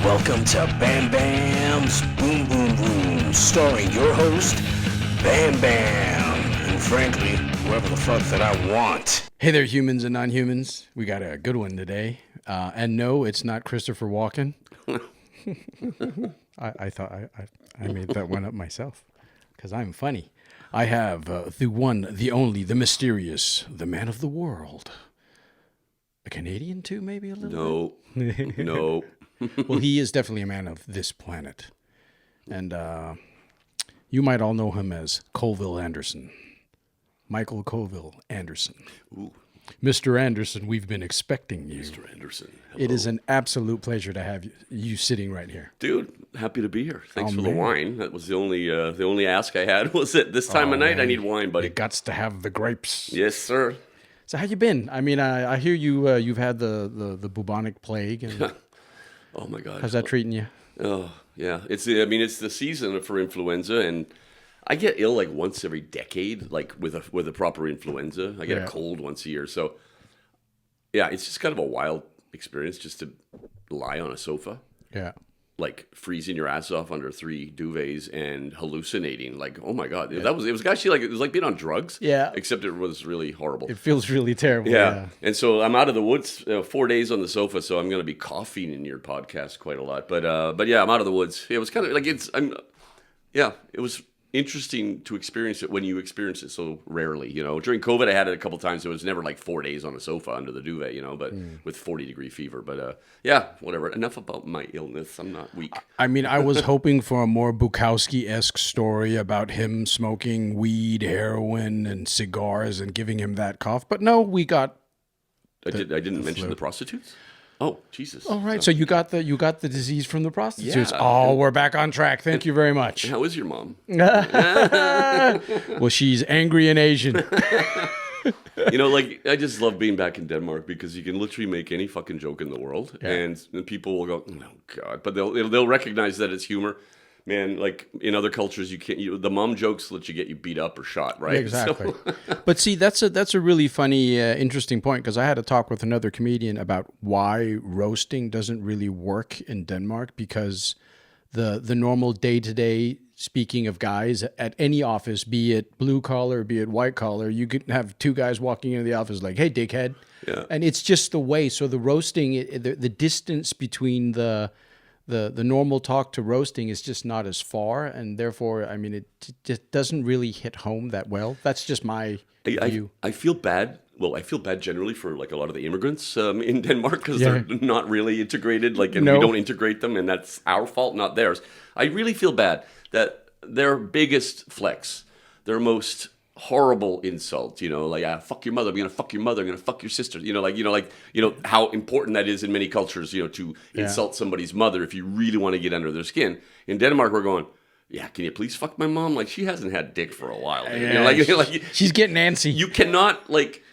Welcome to Bam Bam's Boom Boom Room, starring your host, Bam Bam, and frankly, whoever the fuck that I want. Hey there, humans and non-humans. We got a good one today. And no, it's not Christopher Walken. I thought I made that one up myself because I'm funny. I have the one, the only, the mysterious, the man of the world. A Canadian too, maybe a little bit? No. Well, he is definitely a man of this planet. And you might all know him as Colville Andersen. Michael Colville Andersen. Ooh. Mr. Anderson, we've been expecting you. Mr. Anderson. Hello. It is an absolute pleasure to have you sitting right here. Dude, happy to be here. Thanks for man. the wine. That was the only ask I had was that this time of night I need wine, buddy. You gots to have the grapes. Yes, sir. So how you been? I mean, I hear you've had the bubonic plague. And Oh my God. how's that treating you? Oh yeah. It's the season for influenza, and I get ill like once every decade, like with a proper influenza. I get a cold once a year. So yeah, it's just kind of a wild experience just to lie on a sofa. Yeah. Like freezing your ass off under 3 duvets and hallucinating. Like, oh my God, it was actually like, it was like being on drugs. Yeah. Except it was really horrible. It feels really terrible. Yeah. And so I'm out of the woods 4 days on the sofa, so I'm going to be coughing in your podcast quite a lot. But yeah, I'm out of the woods. It was kind of like it was interesting to experience it when you experience it so rarely. You know, during COVID, I had it a couple times. It was never like 4 days on a sofa under the duvet, you know, but with 40-degree fever. But yeah, whatever. Enough about my illness. I'm not weak. I mean, I was hoping for a more Bukowskie-esque story about him smoking weed, heroin, and cigars and giving him that cough. But no, we got... I didn't mention flu. the prostitutes. Oh, Jesus. All right, so you got the disease from the prostitutes. Yeah. Oh, we're back on track. Thank you very much. How is your mom? Well, she's angry and Asian. You know, like, I just love being back in Denmark because you can literally make any fucking joke in the world, and people will go, "Oh God," but they'll recognize that it's humor. Man, like in other cultures, you can't. The mom jokes let you get you beat up or shot, right? Exactly. So, But see, that's a really funny, interesting point because I had a talk with another comedian about why roasting doesn't really work in Denmark because the normal day-to-day speaking of guys at any office, be it blue collar, be it white collar, you could have 2 guys walking into the office like, "Hey, dickhead," and it's just the way. So the roasting, the distance between the normal talk to roasting is just not as far, and therefore, I mean, it just doesn't really hit home that well. That's just my view. I feel bad. Well, I feel bad generally for like a lot of the immigrants in Denmark because they're not really integrated. Like, and we don't integrate them, and that's our fault, not theirs. I really feel bad that their biggest flex, their most horrible insult, you know, like fuck your mother, I'm gonna fuck your mother, I'm gonna fuck your sister, how important that is in many cultures, you know, to insult somebody's mother if you really want to get under their skin. In Denmark, we're going, yeah, can you please fuck my mom? Like, she hasn't had dick for a while. Yeah, you know, like she's getting antsy. You cannot like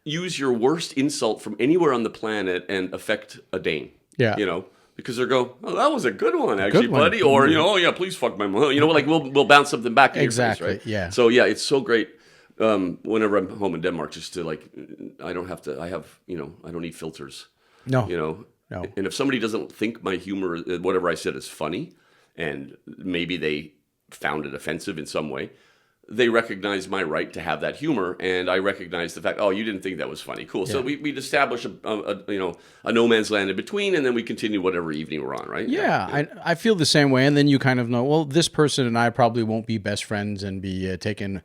use your worst insult from anywhere on the planet and affect a Dane. Yeah, you know. Because they're going, oh, that was a good one, actually, good one. buddy. Or, you know, oh, yeah, please fuck my mom. You know, like we'll bounce something back in your face, right? Yeah. So, yeah, it's so great whenever I'm home in Denmark just to, like, I don't need filters. No. You know? No. And if somebody doesn't think my humor, whatever I said is funny, and maybe they found it offensive in some way, they recognize my right to have that humor, and I recognize the fact, oh, you didn't think that was funny. Cool. Yeah. So we'd establish a no man's land in between, and then we continue whatever evening we're on, right? Yeah. I feel the same way, and then you kind of know, well, this person and I probably won't be best friends and be taking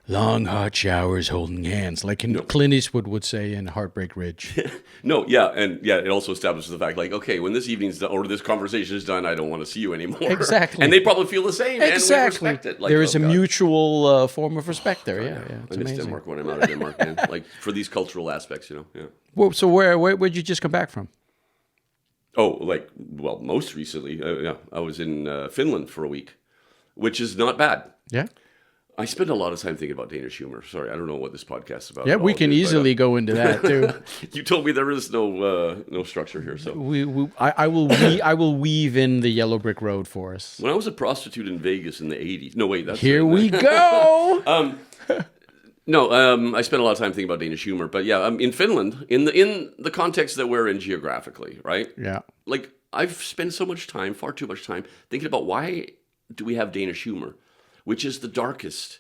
long, hot showers holding hands, like Clint Eastwood would say in Heartbreak Ridge. No, yeah, and yeah, it also establishes the fact, like, okay, when this evening's done, or this conversation is done, I don't want to see you anymore. Exactly. And they probably feel the same, and we respect it. Like, there is a mutual form of respect there, yeah. I miss Denmark when I'm out of Denmark, man. Like, for these cultural aspects, you know, yeah. Well, so where'd you just come back from? Oh, most recently, I was in Finland for a week, which is not bad. Yeah. I spend a lot of time thinking about Danish humor. Sorry, I don't know what this podcast is about. Yeah, we can easily go into that too. You told me there is no structure here, so I will weave in the yellow brick road for us. When I was a prostitute in Vegas in the 80s. No, wait, that's here we go. I spent a lot of time thinking about Danish humor, but yeah, in Finland, in the context that we're in geographically, right? Yeah. Like, I've spent so much time, far too much time, thinking about why do we have Danish humor, which is the darkest,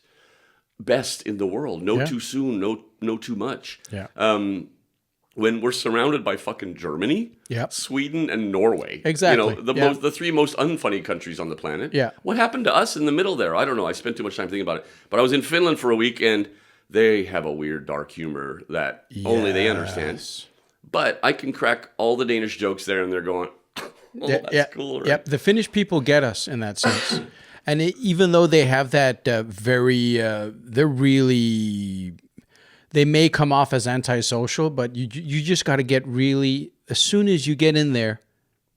best in the world. No too soon, no too much. Yeah. When we're surrounded by fucking Germany, Sweden, and Norway. Exactly. The three most unfunny countries on the planet. Yeah. What happened to us in the middle there? I don't know. I spent too much time thinking about it. But I was in Finland for a week, and they have a weird dark humor that only they understand. But I can crack all the Danish jokes there, and they're going, that's cool. Right? Yep. The Finnish people get us in that sense. And even though they have that they're really... They may come off as antisocial, but you just got to get really, as soon as you get in there,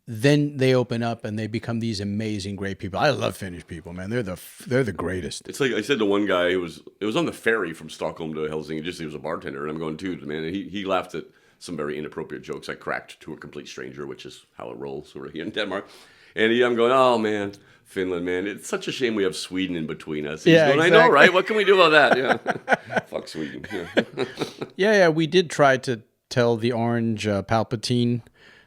then they open up and they become these amazing, great people. I love Finnish people, man. They're the greatest. It's like I said to one guy it was on the ferry from Stockholm to Helsinki. He was a bartender, and I'm going, dude, man. He laughed at some very inappropriate jokes I cracked to a complete stranger, which is how it rolls over here in Denmark. And I'm going, oh man, Finland, man. It's such a shame we have Sweden in between us. He's going, exactly. I know, right? What can we do about that? Yeah. Fuck Sweden. Yeah. We did try to tell the orange Palpatine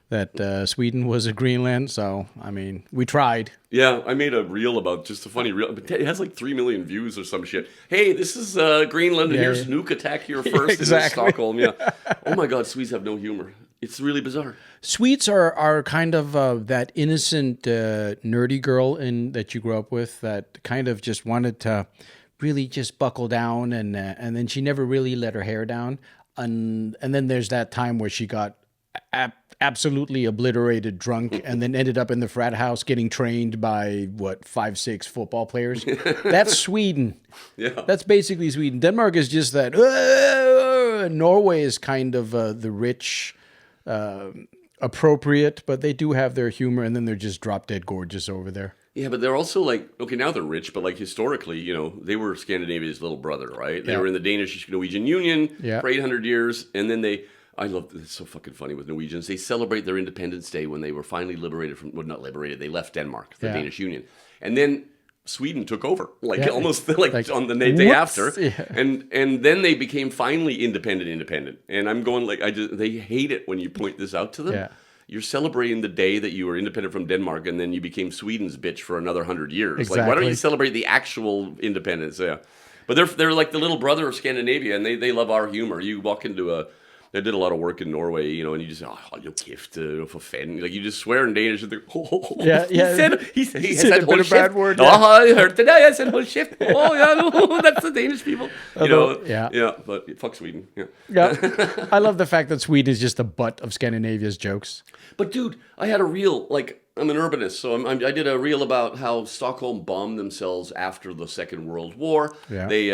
that Sweden was a Greenland. So, I mean, we tried. Yeah, I made a reel about just a funny reel. It has like 3 million views or some shit. Hey, this is Greenland, and here's nuke attack here first in Stockholm. Yeah. Oh my God, Swedes have no humor. It's really bizarre. Swedes are kind of that innocent, nerdy girl that you grew up with that kind of just wanted to really just buckle down, and then she never really let her hair down. And then there's that time where she got absolutely obliterated drunk and then ended up in the frat house getting trained by 5-6 football players. That's Sweden. Yeah. That's basically Sweden. Denmark is just that. Norway is kind of the rich, appropriate, but they do have their humor, and then they're just drop dead gorgeous over there. Yeah, but they're also like, okay, now they're rich, but like historically, they were Scandinavia's little brother, right? They were in the Danish-Norwegian Union for 800 years, and then I love this. It's so fucking funny with Norwegians. They celebrate their Independence Day when they were finally liberated from, well, not liberated, they left Denmark, the Danish Union. And then Sweden took over, almost like on the day after. Yeah. And then they became finally independent. And I'm going they hate it when you point this out to them. Yeah. You're celebrating the day that you were independent from Denmark, and then you became Sweden's bitch for another 100 years. Exactly. Like, why don't you celebrate the actual independence? Yeah. But they're like the little brother of Scandinavia, and they love our humor. You walk into I did a lot of work in Norway, and you just say, "Oh, kæft, for fanden." Like you just swear in Danish. And he said a bad word. Oh, I heard today. I said, "Hold shift." Oh, yeah, that's the Danish people. But fuck Sweden. Yeah. I love the fact that Sweden is just the butt of Scandinavia's jokes. But dude, I had a reel, I'm an urbanist, so I did a reel about how Stockholm bombed themselves after the Second World War. Yeah. They,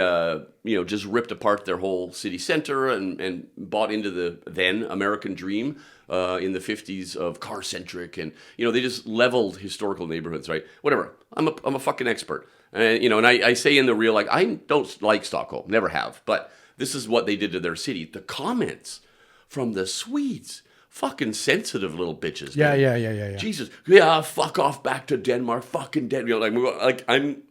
just ripped apart their whole city center and bought into the then American dream in the 50s of car-centric, and they just leveled historical neighborhoods, right? Whatever. I'm a fucking expert, and I say in the reel, I don't like Stockholm, never have, but this is what they did to their city. The comments from the Swedes. Fucking sensitive little bitches. Man. Yeah. Jesus. Yeah, fuck off back to Denmark. Fucking Denmark. I'm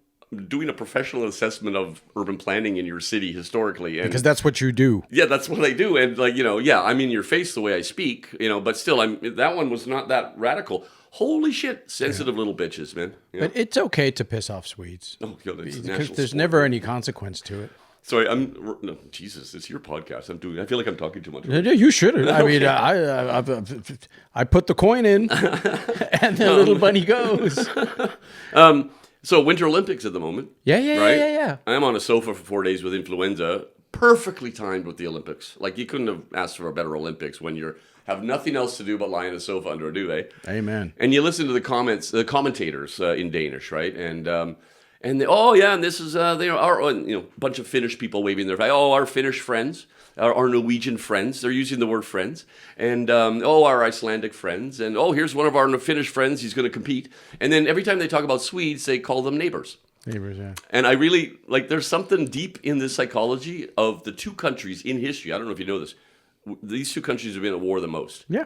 doing a professional assessment of urban planning in your city historically. And because that's what you do. Yeah, that's what I do. And I'm in your face the way I speak, but still, that one was not that radical. Holy shit, sensitive little bitches, man. But it's okay to piss off Swedes. Oh, God, because there's never any consequence to it. Sorry, no, Jesus, it's your podcast. I feel like I'm talking too much. Yeah, you shouldn't. I mean, I put the coin in, and the little bunny goes. So Winter Olympics at the moment. Yeah. I'm on a sofa for 4 days with influenza. Perfectly timed with the Olympics. Like, you couldn't have asked for a better Olympics when you have nothing else to do but lie on a sofa under a duvet. Amen. And you listen to the commentators in Danish, right? And this is they are bunch of Finnish people waving their flag. Oh, our Finnish friends, our Norwegian friends. They're using the word friends, and our Icelandic friends, and here's one of our Finnish friends. He's going to compete. And then every time they talk about Swedes, they call them neighbors. Neighbors, yeah. And I really there's something deep in the psychology of the two countries in history. I don't know if you know this. These two countries have been at war the most. Yeah.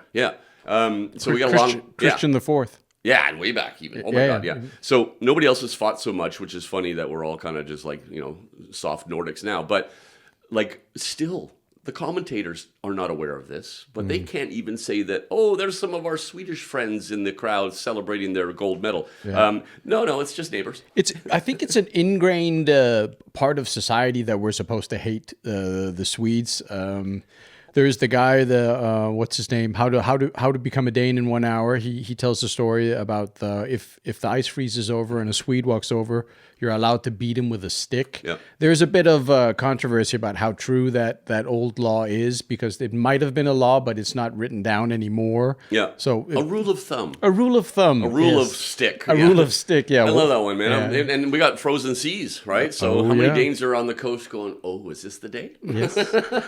So we got a long Christian the Fourth. Yeah, and way back even. Oh my God, yeah. So nobody else has fought so much, which is funny that we're all kind of just soft Nordics now. But still, the commentators are not aware of this, but they can't even say that, oh, there's some of our Swedish friends in the crowd celebrating their gold medal. Yeah. No, it's just neighbors. I think it's an ingrained part of society that we're supposed to hate the Swedes. There's the guy, what's his name? How to become a Dane in 1 hour. He tells the story about if the ice freezes over and a Swede walks over, you're allowed to beat him with a stick. Yep. There's a bit of controversy about how true that old law is, because it might have been a law, but it's not written down anymore. Yeah. So a rule of thumb. A rule of thumb. A rule yes. of stick. Rule of stick, yeah. I love that one, man. Yeah. And we got frozen seas, right? So how many Danes are on the coast going, oh, is this the day? Yes.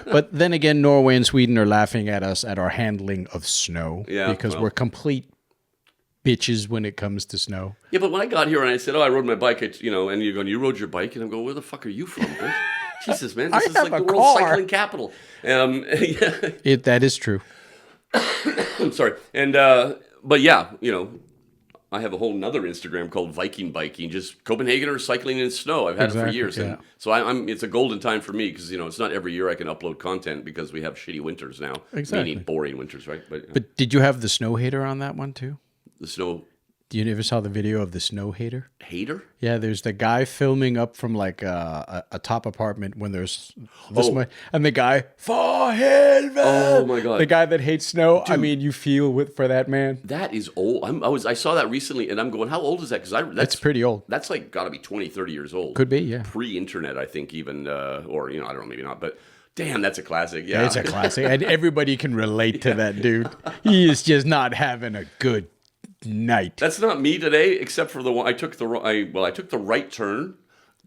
But then again, Norway and Sweden are laughing at us at our handling of snow. Yeah, because we're complete bitches when it comes to snow. Yeah, but when I got here and I said, oh, I rode my bike, and you're going, you rode your bike? And I'm going, where the fuck are you from, bitch? Jesus, man, this is like the world's cycling capital. Yeah. That is true. I'm sorry. And, but yeah, I have a whole nother Instagram called Viking Biking, just Copenhageners cycling in snow. I've had it for years. Yeah. And so it's a golden time for me because, it's not every year I can upload content because we have shitty winters now. Exactly. Meaning boring winters, right? But did you have the snow hater on that one too? The snow... You never saw the video of the snow hater? Hater? Yeah, there's the guy filming up from like a top apartment when there's this much, and the guy, for helvete! Oh my God. The guy that hates snow. Dude, I mean, you feel for that man. That is old. I saw that recently, and I'm going, how old is that? Because that's pretty old. That's like got to be 20, 30 years old. Could be, yeah. Pre-internet, I think, even, or I don't know, maybe not, but. Damn, that's a classic. Yeah, it's a classic, and everybody can relate to that dude. He is just not having a good night. That's not me today, except for the one I took the right turn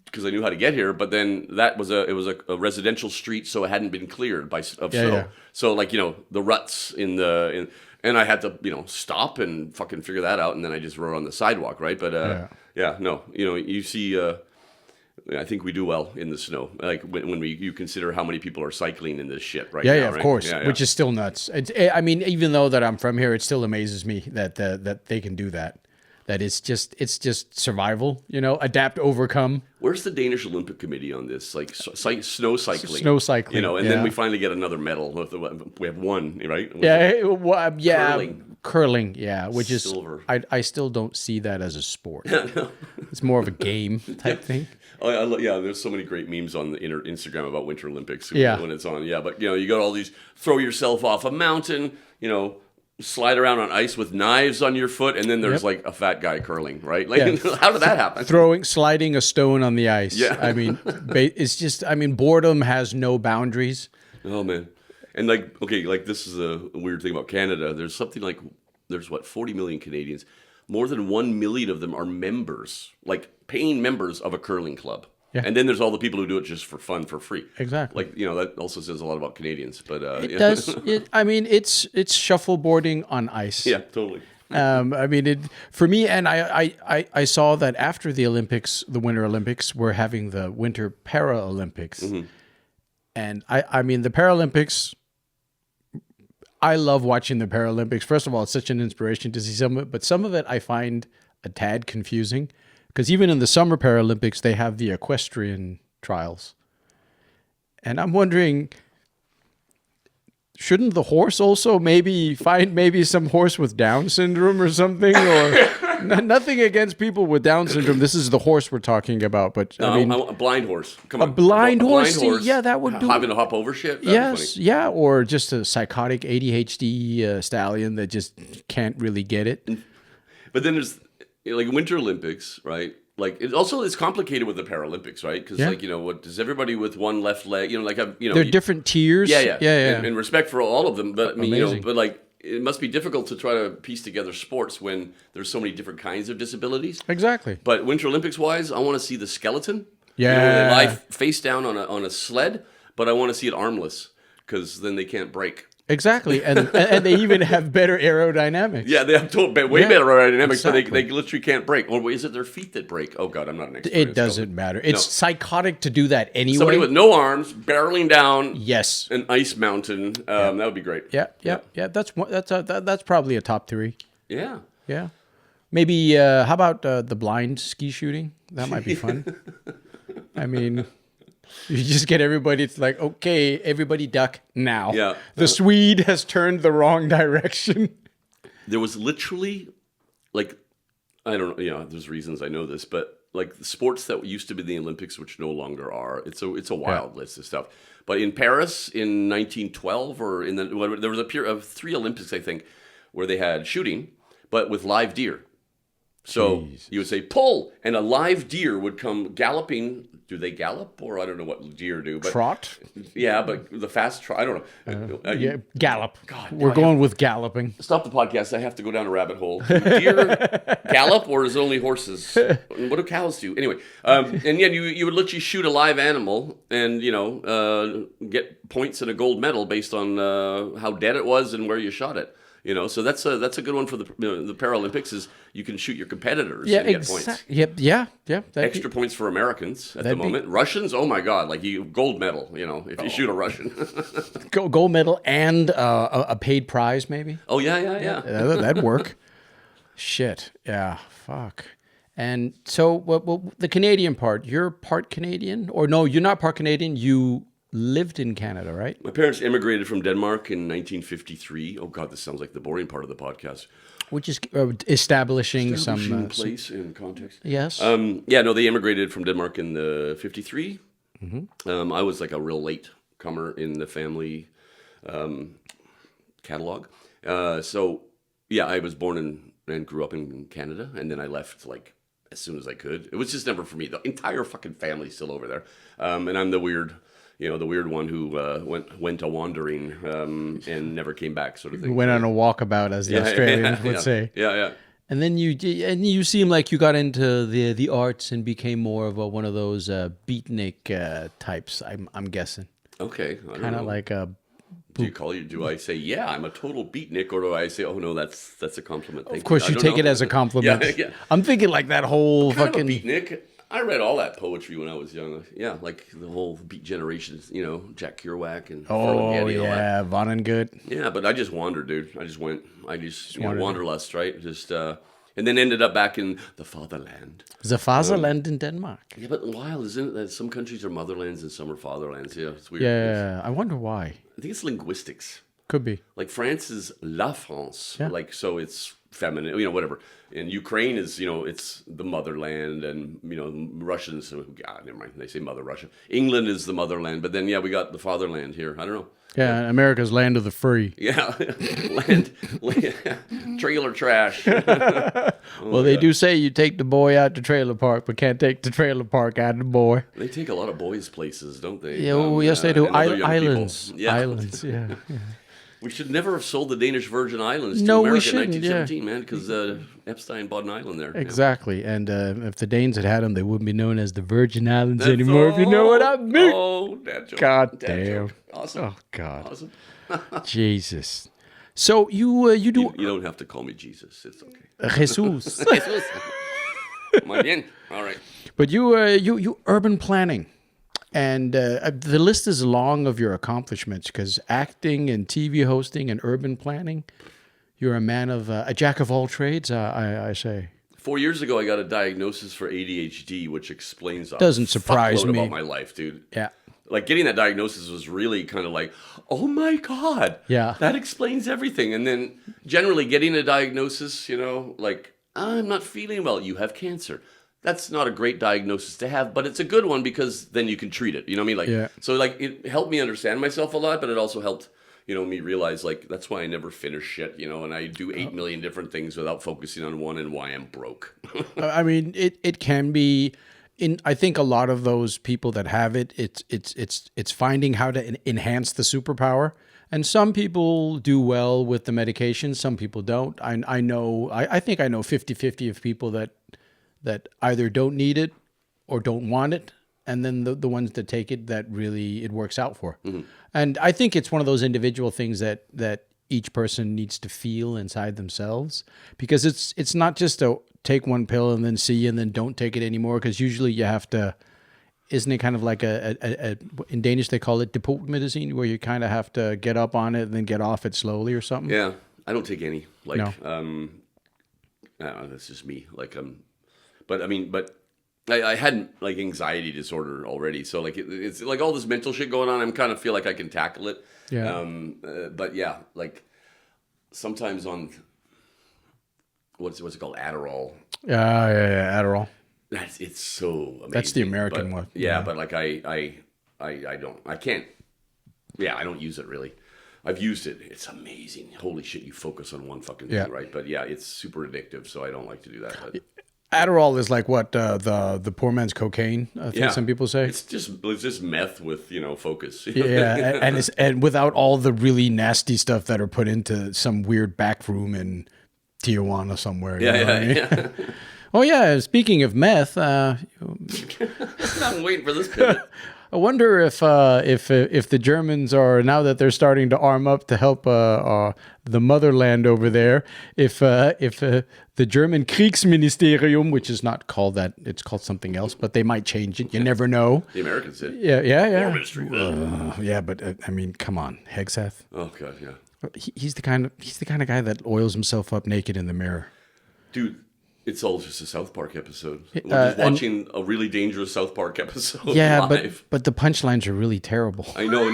because I knew how to get here, but then it was a residential street, so it hadn't been cleared of snow. Yeah. So the ruts and I had to stop and fucking figure that out, and then I just rode on the sidewalk, right? But you see. I think we do well in the snow. Like when you consider how many people are cycling in this shit right now. Yeah, of right? course, yeah. Which is still nuts. I mean, even though that I'm from here, it still amazes me that they can do that. That it's just survival, adapt, overcome. Where's the Danish Olympic Committee on this? Like snow cycling. Snow cycling. And then we finally get another medal. We have one, right? Curling, yeah, which silver. is I still don't see that as a sport. It's more of a game type thing. There's so many great memes on the Instagram about Winter Olympics when it's on. Yeah, but you got all these throw yourself off a mountain, slide around on ice with knives on your foot, and then there's like a fat guy curling, right? Like how did that happen? Sliding a stone on the ice. Yeah. I mean, it's just boredom has no boundaries. Oh man. And this is a weird thing about Canada. There's something like 40 million Canadians. More than 1 million of them are members, like paying members of a curling club. Yeah. And then there's all the people who do it just for fun, for free. Exactly. That also says a lot about Canadians. But it does. It's shuffleboarding on ice. Yeah, totally. For me, and I saw that after the Olympics, the Winter Olympics, we're having the Winter Paralympics. Mm-hmm. And the Paralympics, I love watching the Paralympics. First of all, it's such an inspiration to see some of it, but some of it I find a tad confusing because even in the Summer Paralympics, they have the equestrian trials. And I'm wondering, shouldn't the horse also find some horse with Down syndrome or something? Or nothing against people with Down syndrome. This is the horse we're talking about, but a blind horse. Come on, a blind horse. That would do. Having to hop over shit. Yes, yeah, or just a psychotic ADHD stallion that just can't really get it. But then there's Winter Olympics, right? It's complicated with the Paralympics, right? Because what does everybody with one left leg? They're different tiers. Yeah. And respect for all of them, but it must be difficult to try to piece together sports when there's so many different kinds of disabilities. Exactly. But Winter Olympics wise, I want to see the skeleton. Yeah. They lie face down on a sled, but I want to see it armless because then they can't break. Exactly, and they even have better aerodynamics. Yeah, they have way better aerodynamics, exactly. But they literally can't break. Or is it their feet that break? Oh God, I'm not an expert. It doesn't matter. It's psychotic to do that anyway. Somebody with no arms barreling down an ice mountain. That would be great. Yeah. That's probably a top 3. Yeah. Maybe how about the blind ski shooting? That might be fun. You just get everybody. It's like, okay, everybody duck now. Yeah. The Swede has turned the wrong direction. There was literally, like, I don't know, there's reasons I know this, but like the sports that used to be the Olympics, which no longer are, it's a wild list of stuff. But in Paris in 1912, or there was a period of 3 Olympics, I think, where they had shooting, but with live deer. So you would say pull, and a live deer would come galloping. Do they gallop, or I don't know what deer do? But, Trot? Yeah, but the fast trot. I don't know. Gallop. God, we're going with galloping. Stop the podcast. I have to go down a rabbit hole. Do deer gallop, or is it only horses? What do cows do? Anyway, and yeah, you would literally shoot a live animal, and get points and a gold medal based on how dead it was and where you shot it. So that's a good one for the Paralympics. Is you can shoot your competitors and get points. Yep. Yeah. Extra points for Americans at the moment. Russians, oh my God, like gold medal. If you shoot a Russian, gold medal and a paid prize maybe. Oh yeah. That'd work. Shit. Yeah. Fuck. And so, the Canadian part. You're part Canadian, or no? You're not part Canadian. You lived in Canada, right? My parents immigrated from Denmark in 1953. Oh God, this sounds like the boring part of the podcast. Which is establishing some place and context. Yes. They immigrated from Denmark in the 53. Mm-hmm. I was like a real late comer in the family catalog. I was born and grew up in Canada, and then I left like as soon as I could. It was just never for me. The entire fucking family's still over there, and I'm the weird one who went a wandering and never came back, sort of thing. Went on a walkabout, as the Australians would say. Yeah. And then you seem like you got into the arts and became more of one of those beatnik types. I'm guessing. Okay, kind of like a. Do I say, yeah, I'm a total beatnik, or do I say, oh no, that's a compliment? Of course, you take it as a compliment. Yeah. I'm thinking like that whole kind fucking of a beatnik. I read all that poetry when I was young. Yeah, like the whole Beat Generation, Jack Kerouac and Vonnegut. Yeah, but I just wandered, dude. I just went. Wanderlust, right? Just and then ended up back in the fatherland. The fatherland in Denmark. Yeah, but wild, isn't it? That some countries are motherlands and some are fatherlands. Yeah, it's weird. Yeah, I wonder why. I think it's linguistics. Could be. Like France is La France. Yeah. Like, so it's feminine, whatever. And Ukraine is, it's the motherland, and, Russians, never mind, they say Mother Russia. England is the motherland, but then, we got the fatherland here. I don't know. Yeah, America's land of the free. Yeah, land trailer trash. Well, they do say you take the boy out to trailer park, but can't take the trailer park out of the boy. They take a lot of boys places, don't they? Yeah, yes, they do. Islands. Yeah. Islands, yeah. We should never have sold the Danish Virgin Islands to America in 1917, man, because Epstein bought an island there. Exactly, and if the Danes had them, they wouldn't be known as the Virgin Islands anymore, if you know what I mean. Oh, dad joke. God dad damn. Joke. Awesome. Oh, God. Awesome. Jesus. So you do... You don't have to call me Jesus. It's okay. Jesus. Jesus. Muy bien. All right. But you urban planning. And the list is long of your accomplishments, because acting and TV hosting and urban planning, you're a jack of all trades, I say. 4 years ago, I got a diagnosis for ADHD, which explains Doesn't surprise me about my life, dude. Yeah. Like, getting that diagnosis was really kind of like, oh my God. Yeah. That explains everything. And then generally getting a diagnosis, like, I'm not feeling well. You have cancer. That's not a great diagnosis to have, but it's a good one because then you can treat it. You know what I mean? Like, So like it helped me understand myself a lot, but it also helped, me realize like that's why I never finish shit, and I do 8 million different things without focusing on one, and why I'm broke. I mean, it can be I think a lot of those people that have it, it's finding how to enhance the superpower. And some people do well with the medication, some people don't. I think I know 50-50 of people that either don't need it or don't want it, and then the ones that take it, that really it works out for. Mm-hmm. And I think it's one of those individual things that each person needs to feel inside themselves, because it's not just a take one pill and then see and then don't take it anymore, because usually you have to, isn't it kind of like a in Danish they call it depot medicine, where you kind of have to get up on it and then get off it slowly or something? Yeah, I don't take any. Like, no. I don't know, that's just me. Like, but I had like anxiety disorder already, so like it's like all this mental shit going on. I kind of feel like I can tackle it. Yeah. But yeah, like sometimes on what's it called, Adderall. Yeah, Adderall. It's so amazing. That's the American one. Yeah, but like I can't. Yeah, I don't use it really. I've used it. It's amazing. Holy shit, you focus on one fucking thing, right? But yeah, it's super addictive, so I don't like to do that. But. Adderall is like what the poor man's cocaine. I think some people say it's just meth with focus. Yeah, and without all the really nasty stuff that are put into some weird back room in Tijuana somewhere. Yeah. Oh yeah. Speaking of meth, I'm waiting for this pivot. I wonder if the Germans are, now that they're starting to arm up to help the motherland over there, if the German Kriegsministerium, which is not called that, it's called something else, but they might change it. You never know. The Americans did. Yeah. War Ministry. Yeah, but I mean, come on, Hegseth. Oh god, yeah. He's the kind of guy that oils himself up naked in the mirror. Dude. It's all just a South Park episode. We're just watching a really dangerous South Park episode. Yeah, live. but the punchlines are really terrible. I know,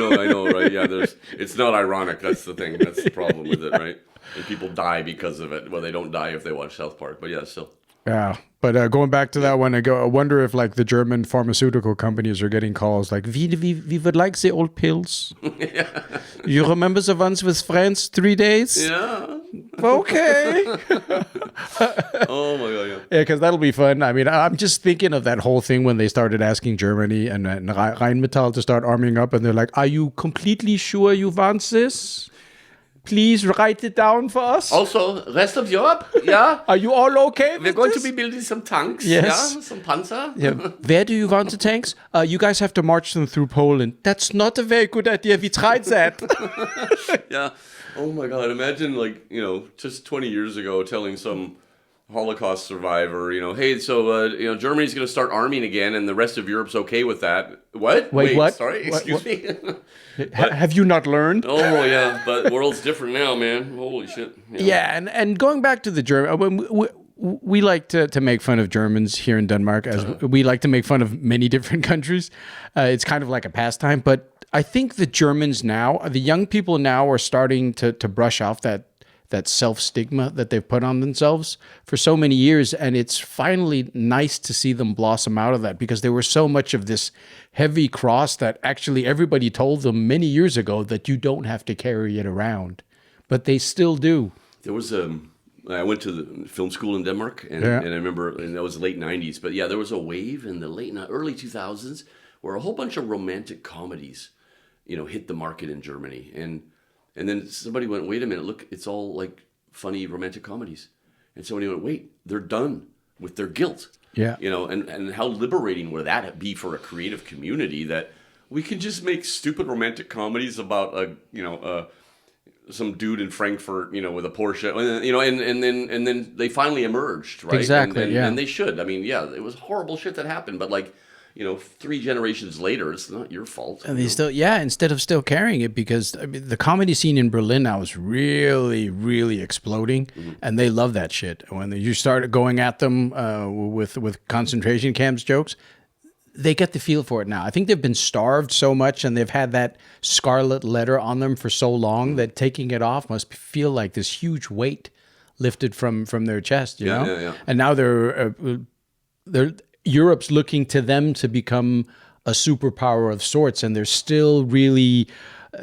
right? Yeah, it's not ironic. That's the thing. That's the problem with it, right? And people die because of it. Well, they don't die if they watch South Park, but yeah, still. Yeah, but going back to that one, I wonder if like the German pharmaceutical companies are getting calls like, we would like the old pills. Yeah. You remember the ones with France 3 days? Yeah. Okay. Oh my god, yeah. Yeah, because that'll be fun. I mean, I'm just thinking of that whole thing when they started asking Germany and Rheinmetall to start arming up, and they're like, "Are you completely sure you want this? Please write it down for us." Also, rest of Europe, yeah. Are you all okay? We're going to be building some tanks, yes. Yeah, some Panzer. Yeah. Where do you want the tanks? You guys have to march them through Poland. That's not a very good idea. We tried that. Yeah. Oh my god, imagine like, just 20 years ago telling some Holocaust survivor, hey, so, Germany's going to start arming again and the rest of Europe's okay with that. What? Wait what? Sorry, excuse me. Have you not learned? Oh, yeah, but the world's different now, man. Holy shit. Yeah, and going back to the German, we like to make fun of Germans here in Denmark, as we like to make fun of many different countries. It's kind of like a pastime, but I think the Germans now, the young people now are starting to brush off that self-stigma that they've put on themselves for so many years. And it's finally nice to see them blossom out of that, because there was so much of this heavy cross that actually everybody told them many years ago that you don't have to carry it around, but they still do. There was I went to the film school in Denmark, and I remember, and that was the late 90s, but yeah, there was a wave in the early 2000s where a whole bunch of romantic comedies, hit the market in Germany. And then somebody went, wait a minute, look, it's all like funny romantic comedies. And somebody went, wait, they're done with their guilt. Yeah. And how liberating would that be for a creative community, that we can just make stupid romantic comedies about some dude in Frankfurt, with a Porsche, and then they finally emerged, right? Exactly. And they should. I mean, yeah, it was horrible shit that happened, but like, 3 generations later, it's not your fault. And they still, instead of still carrying it, because the comedy scene in Berlin now is really, really exploding, and they love that shit. When you start going at them with concentration camps jokes, they get the feel for it now. I think they've been starved so much, and they've had that scarlet letter on them for so long that taking it off must feel like this huge weight lifted from their chest, you know? Yeah. And now they're Europe's looking to them to become a superpower of sorts, and they're still really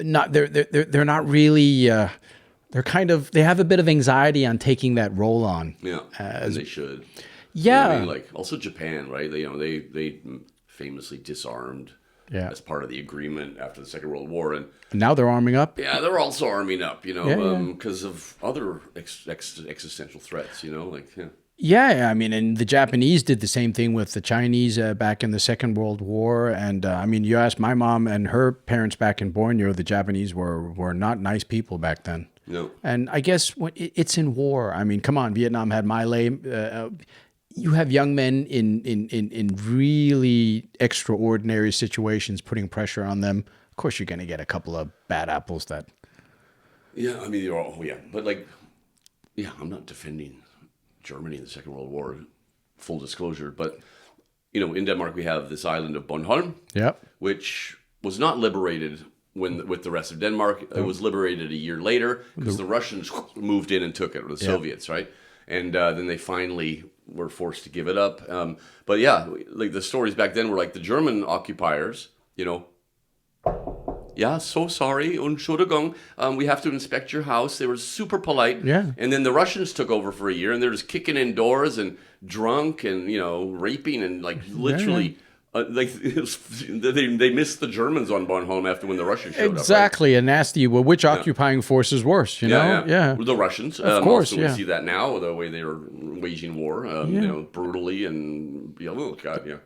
not. They're not really. They're kind of. They have a bit of anxiety on taking that role on. Yeah, as they should. Yeah, I mean, like also Japan, right? They famously disarmed. Yeah. As part of the agreement after the Second World War, and now they're arming up. Yeah, they're also arming up, because of other existential threats, Yeah, I mean, and the Japanese did the same thing with the Chinese back in the Second World War. And I mean, you asked my mom and her parents back in Borneo, the Japanese were not nice people back then. No. And I guess it's in war. I mean, come on, Vietnam had My Lai. You have young men in really extraordinary situations putting pressure on them. Of course, you're going to get a couple of bad apples that. Yeah, I mean, but like, I'm not defending Germany in the Second World War, full disclosure, but in Denmark we have this island of Bornholm, which was not liberated with the rest of Denmark. It was liberated a year later because the Russians moved in and took it, or the Soviets, right? And then they finally were forced to give it up. But yeah, like the stories back then were like the German occupiers, yeah, so sorry, Entschuldigung, we have to inspect your house. They were super polite. Yeah. And then the Russians took over for a year, and they're just kicking in doors and drunk and, raping and, like, literally... they missed the Germans on Bornholm after when the Russians showed up. Exactly, a nasty. Well, which occupying force is worse? Yeah. The Russians, of course. Also, we see that now the way they were waging war, brutally and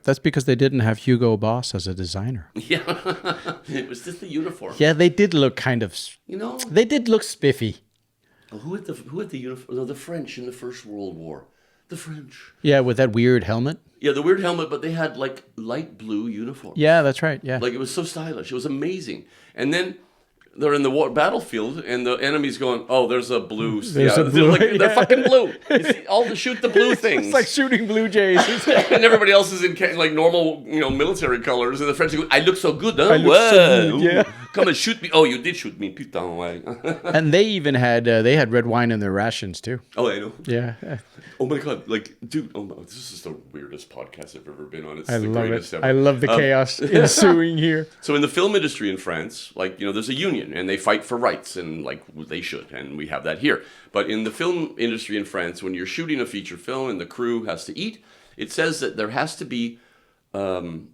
That's because they didn't have Hugo Boss as a designer. Yeah, it was just the uniform. Yeah, they did look kind of. They did look spiffy. Who had the uniform? The French in the First World War. The French. Yeah, with that weird helmet. Yeah, the weird helmet, but they had like light blue uniforms. Yeah, that's right. Yeah, like it was so stylish. It was amazing. And then they're in the battlefield, and the enemy's going, "Oh, there's a blue. They're fucking blue. It's all to shoot the blue things. It's like shooting blue jays." And everybody else is in like normal, military colors, and the French go, "I look so good, huh? I look so good, yeah. Come and shoot me. Oh, you did shoot me, putain, ouais." And they even had red wine in their rations too. Oh, I know. Yeah. Oh my god, like, dude, this is the weirdest podcast I've ever been on. It's the greatest ever. I love the chaos ensuing here. So in the film industry in France, like, there's a union and they fight for rights, and like they should, and we have that here. But in the film industry in France, when you're shooting a feature film and the crew has to eat, it says that there has to be, oh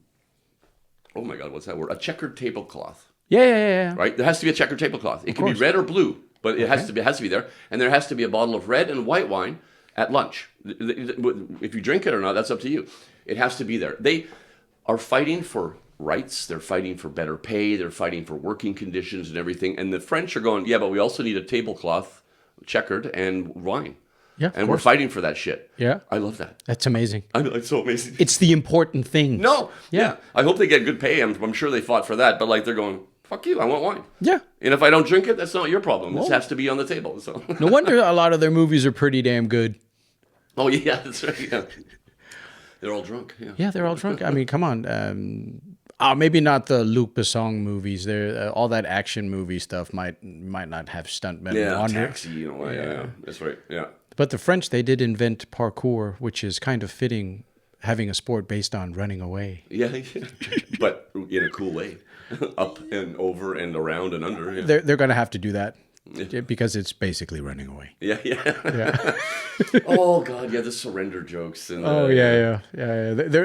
my god, what's that word? A checkered tablecloth. Yeah. Right? There has to be a checkered tablecloth. It can be red or blue, but it has to be there. And there has to be a bottle of red and white wine at lunch. If you drink it or not, that's up to you. It has to be there. They are fighting for rights. They're fighting for better pay. They're fighting for working conditions and everything. And the French are going, yeah, but we also need a tablecloth, checkered, and wine. Yeah, and we're fighting for that shit. Yeah. I love that. That's amazing. I know, it's so amazing. It's the important thing. No. Yeah. I hope they get good pay. I'm sure they fought for that. But like they're going, fuck you, I want wine. Yeah. And if I don't drink it, that's not your problem. This has to be on the table. So. No wonder a lot of their movies are pretty damn good. Oh, yeah, that's right. Yeah. They're all drunk. Yeah, they're all drunk. I mean, come on. Maybe not the Luc Besson movies. All that action movie stuff might not have stuntmen. Yeah, Taxi, yeah, that's right. Yeah. But the French, they did invent parkour, which is kind of fitting, having a sport based on running away. Yeah. But in a cool way. Up and over and around and under. Yeah. They're going to have to do that. Yeah. Because it's basically running away. Yeah. Oh God, yeah, the surrender jokes and yeah. There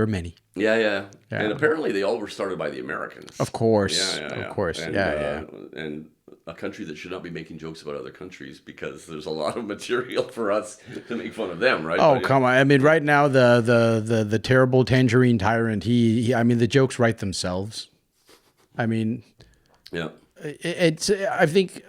are many. Yeah. And apparently they all were started by the Americans. Of course. Yeah. Of course. And, and a country that should not be making jokes about other countries because there's a lot of material for us to make fun of them, right? Oh, come on. I mean, right now the terrible tangerine tyrant, he I mean, the jokes write themselves. I mean, yeah. I think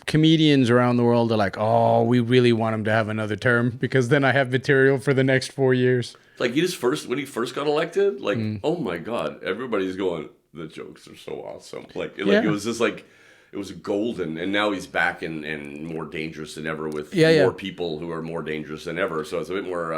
comedians around the world are like, oh, we really want him to have another term because then I have material for the next 4 years. Like when he first got elected, like, oh my God, everybody's going, the jokes are so awesome. It was just like, it was golden, and now he's back and more dangerous than ever with more people who are more dangerous than ever. So it's a bit more,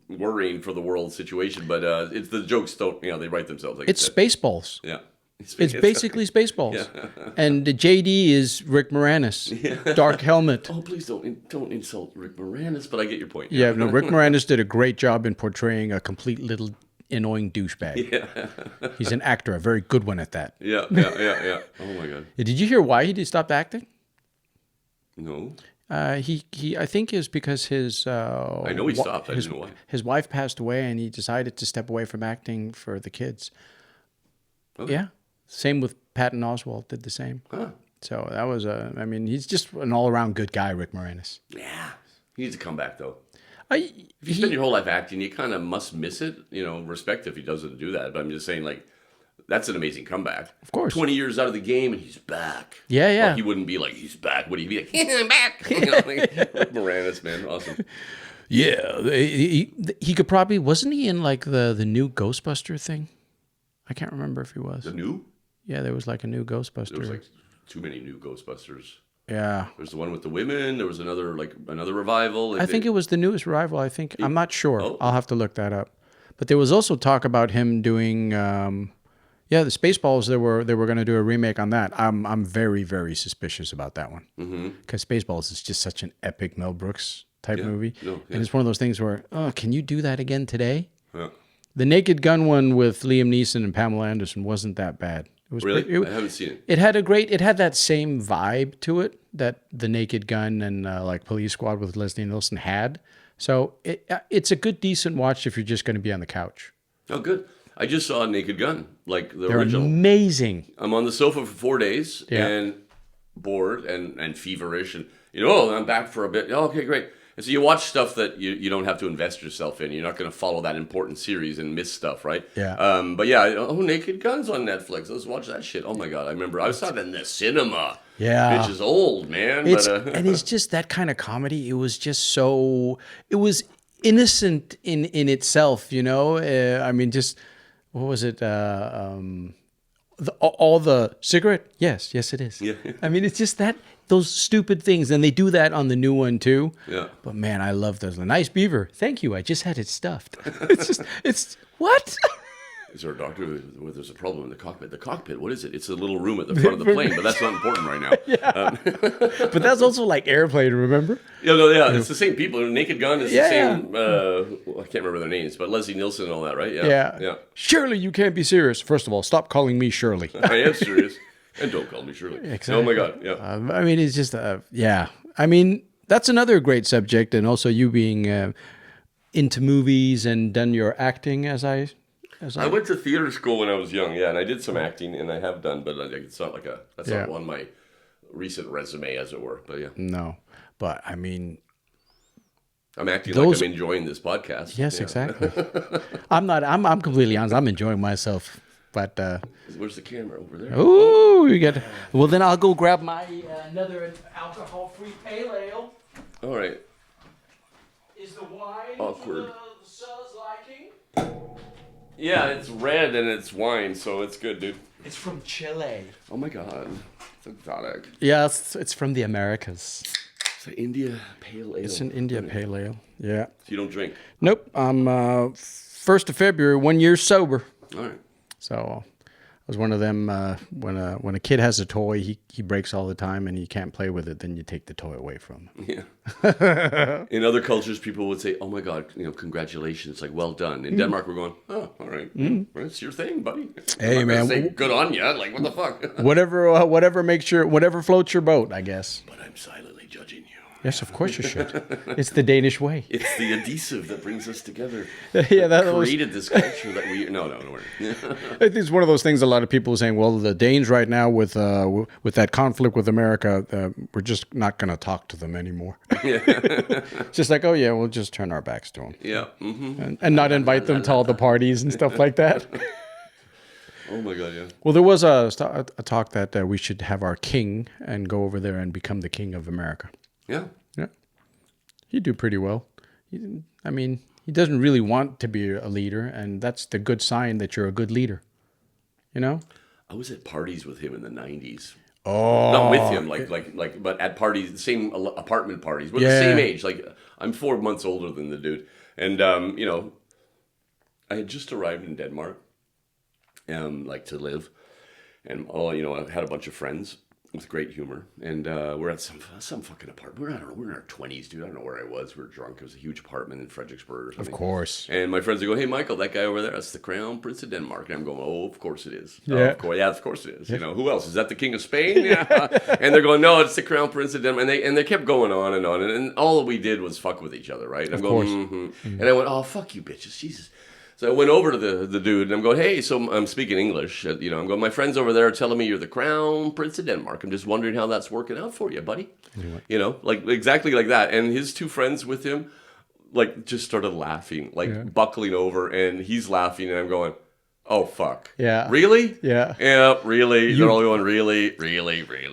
worrying for the world situation. But it's the jokes don't, they write themselves. Like it's Spaceballs. Yeah. It's basically Spaceballs. Yeah. And JD is Rick Moranis. Yeah. Dark Helmet. Oh, please don't insult Rick Moranis, but I get your point. Yeah, no, Rick Moranis did a great job in portraying a complete little annoying douchebag. Yeah. He's an actor, a very good one at that. Yeah. Oh my God. Did you hear why he stopped acting? No. He I think is because his I know he stopped. I didn't know why. His wife passed away and he decided to step away from acting for the kids. Okay. Yeah. Same with Patton Oswalt, did the same. Huh. So that was he's just an all-around good guy, Rick Moranis. Yeah. He needs to come back, though. If you spend your whole life acting, you kind of must miss it. Respect if he doesn't do that. But I'm just saying, like, that's an amazing comeback. Of course. 20 years out of the game, and he's back. Yeah. Well, he wouldn't be like, he's back. Would he be like, I'm back? Rick Moranis, man. Awesome. Yeah. He could probably, wasn't he in, like, the new Ghostbuster thing? I can't remember if he was. The new? Yeah, there was like a new Ghostbuster. There was like too many new Ghostbusters. Yeah. There's the one with the women. There was another revival. I think it was the newest revival. I'm not sure. Oh. I'll have to look that up. But there was also talk about him doing, the Spaceballs. They were going to do a remake on that. I'm very, very suspicious about that one because Spaceballs is just such an epic Mel Brooks type movie, and it's one of those things where, can you do that again today? Yeah. The Naked Gun one with Liam Neeson and Pamela Anderson wasn't that bad. It was really? I haven't seen it. It had that same vibe to it that the Naked Gun and like Police Squad with Leslie Nielsen had. So it's a good, decent watch if you're just going to be on the couch. Oh, good. I just saw Naked Gun, like the They're original. Amazing. I'm on the sofa for 4 days and bored and feverish, and I'm back for a bit. Oh, okay, great. And so you watch stuff that you don't have to invest yourself in. You're not going to follow that important series and miss stuff, right? Yeah. But yeah, Naked Gun's on Netflix. Let's watch that shit. Oh my God, I remember I saw it in the cinema. Yeah. Bitch is old, man. And it's just that kind of comedy. It was just it was innocent in itself, I mean, just, what was it? All the cigarette? Yes, it is. Yeah. I mean, it's just those stupid things, and they do that on the new one too. Yeah. But man, I love those. A nice beaver. Thank you. I just had it stuffed. It's what? Is there a doctor where there's a problem in the cockpit? The cockpit, what is it? It's a little room at the front of the plane, but that's not important right now. Yeah. But that's also like Airplane, remember? It's the same people. Naked Gun is the same, I can't remember their names, but Leslie Nielsen and all that, right? Yeah. Shirley, you can't be serious. First of all, stop calling me Shirley. I am serious. And don't call me Shirley. Exactly. Oh my God, yeah. I mean, it's just, I mean, that's another great subject, and also you being into movies and done your acting I went to theater school when I was young, and I did some acting, and I have done, but it's not that's not on my recent resume, as it were. But yeah, no, but I mean, I'm acting like I'm enjoying this podcast. Yes, exactly. I'm completely honest. I'm enjoying myself, but where's the camera over there? Oh, you got. Well, then I'll go grab my another alcohol-free pale ale. All right. Is the wine awkward? The sun's liking? Yeah, it's red and it's wine, so it's good, dude. It's from Chile. Oh my God, it's exotic. Yeah, it's from the Americas. It's an India Pale Ale. It's an India Pale Ale. Yeah. So you don't drink? Nope. I'm 1st of February, 1 year sober. All right. So I was one of them. When a kid has a toy, he breaks all the time, and you can't play with it. Then you take the toy away from him. Yeah. In other cultures, people would say, "Oh my God, congratulations! Like, well done." In Denmark, we're going, "Oh, all right, it's your thing, buddy." Hey, man, say, good on you. Like, what the fuck? whatever floats your boat, I guess. But I'm silently judging you. Yes, of course you should. It's the Danish way. It's the adhesive that brings us together. Yeah, that created this culture that we. No, don't worry. I think it's one of those things. A lot of people are saying, "Well, the Danes right now with that conflict with America, we're just not going to talk to them anymore." Yeah. Just like, oh yeah, we'll just turn our backs to them. Yeah. Mm-hmm. And not invite them to all the parties and stuff like that. Oh my God, yeah. Well, there was a talk that we should have our king and go over there and become the king of America. Yeah. Yeah. He'd do pretty well. I mean, he doesn't really want to be a leader, and that's the good sign that you're a good leader. I was at parties with him in the 90s. Oh. Not with him, but at parties, the same apartment parties. We're the same age. Like, I'm 4 months older than the dude. And, I had just arrived in Denmark, to live. And, I had a bunch of friends with great humor, and we're at some fucking apartment. We're in our 20s, dude. I don't know where I was. We were drunk. It was a huge apartment in Frederiksberg or something. Of course. And my friends would go, "Hey, Michael, that guy over there, that's the Crown Prince of Denmark." And I'm going, "Oh, of course it is." Yeah. Of course it is. Yeah. Who else? Is that the King of Spain? Yeah. And they're going, "No, it's the Crown Prince of Denmark." And they kept going on, and all we did was fuck with each other, right? And I'm going, mm-hmm. And I went, "Oh, fuck you, bitches, Jesus." So I went over to the dude, and I'm going, "Hey," so I'm speaking English, I'm going, "My friends over there are telling me you're the Crown Prince of Denmark. I'm just wondering how that's working out for you, buddy." Like exactly like that. And his two friends with him, just started laughing, buckling over, and he's laughing, and I'm going, "Oh, fuck. Yeah. Really? Yeah. Yeah, really?" They're all going, really?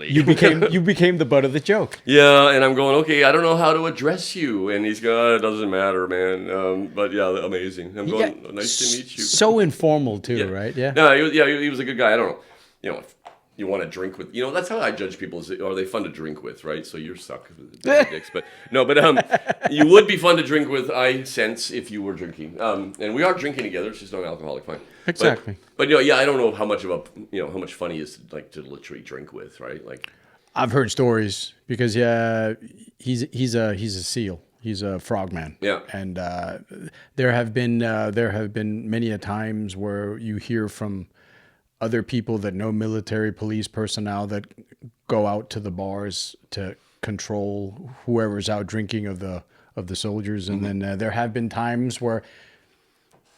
You became the butt of the joke. Yeah, and I'm going, "Okay, I don't know how to address you." And he's going, "It doesn't matter, man." But yeah, amazing. I'm going, "Nice to meet you." So informal too, right? Yeah. No, he was a good guy. I don't know. you want to drink with. That's how I judge people. Are they fun to drink with, right? So you're suck dicks, but no, but you would be fun to drink with. I sense if you were drinking, and we are drinking together. It's just non-alcoholic, fine. Exactly. But yeah, I don't know how much how much fun he is to literally drink with, right? Like, I've heard stories because he's a seal. He's a frogman. Yeah. And there have been many a times where you hear from other people that know military police personnel that go out to the bars to control whoever's out drinking of the soldiers, and then there have been times where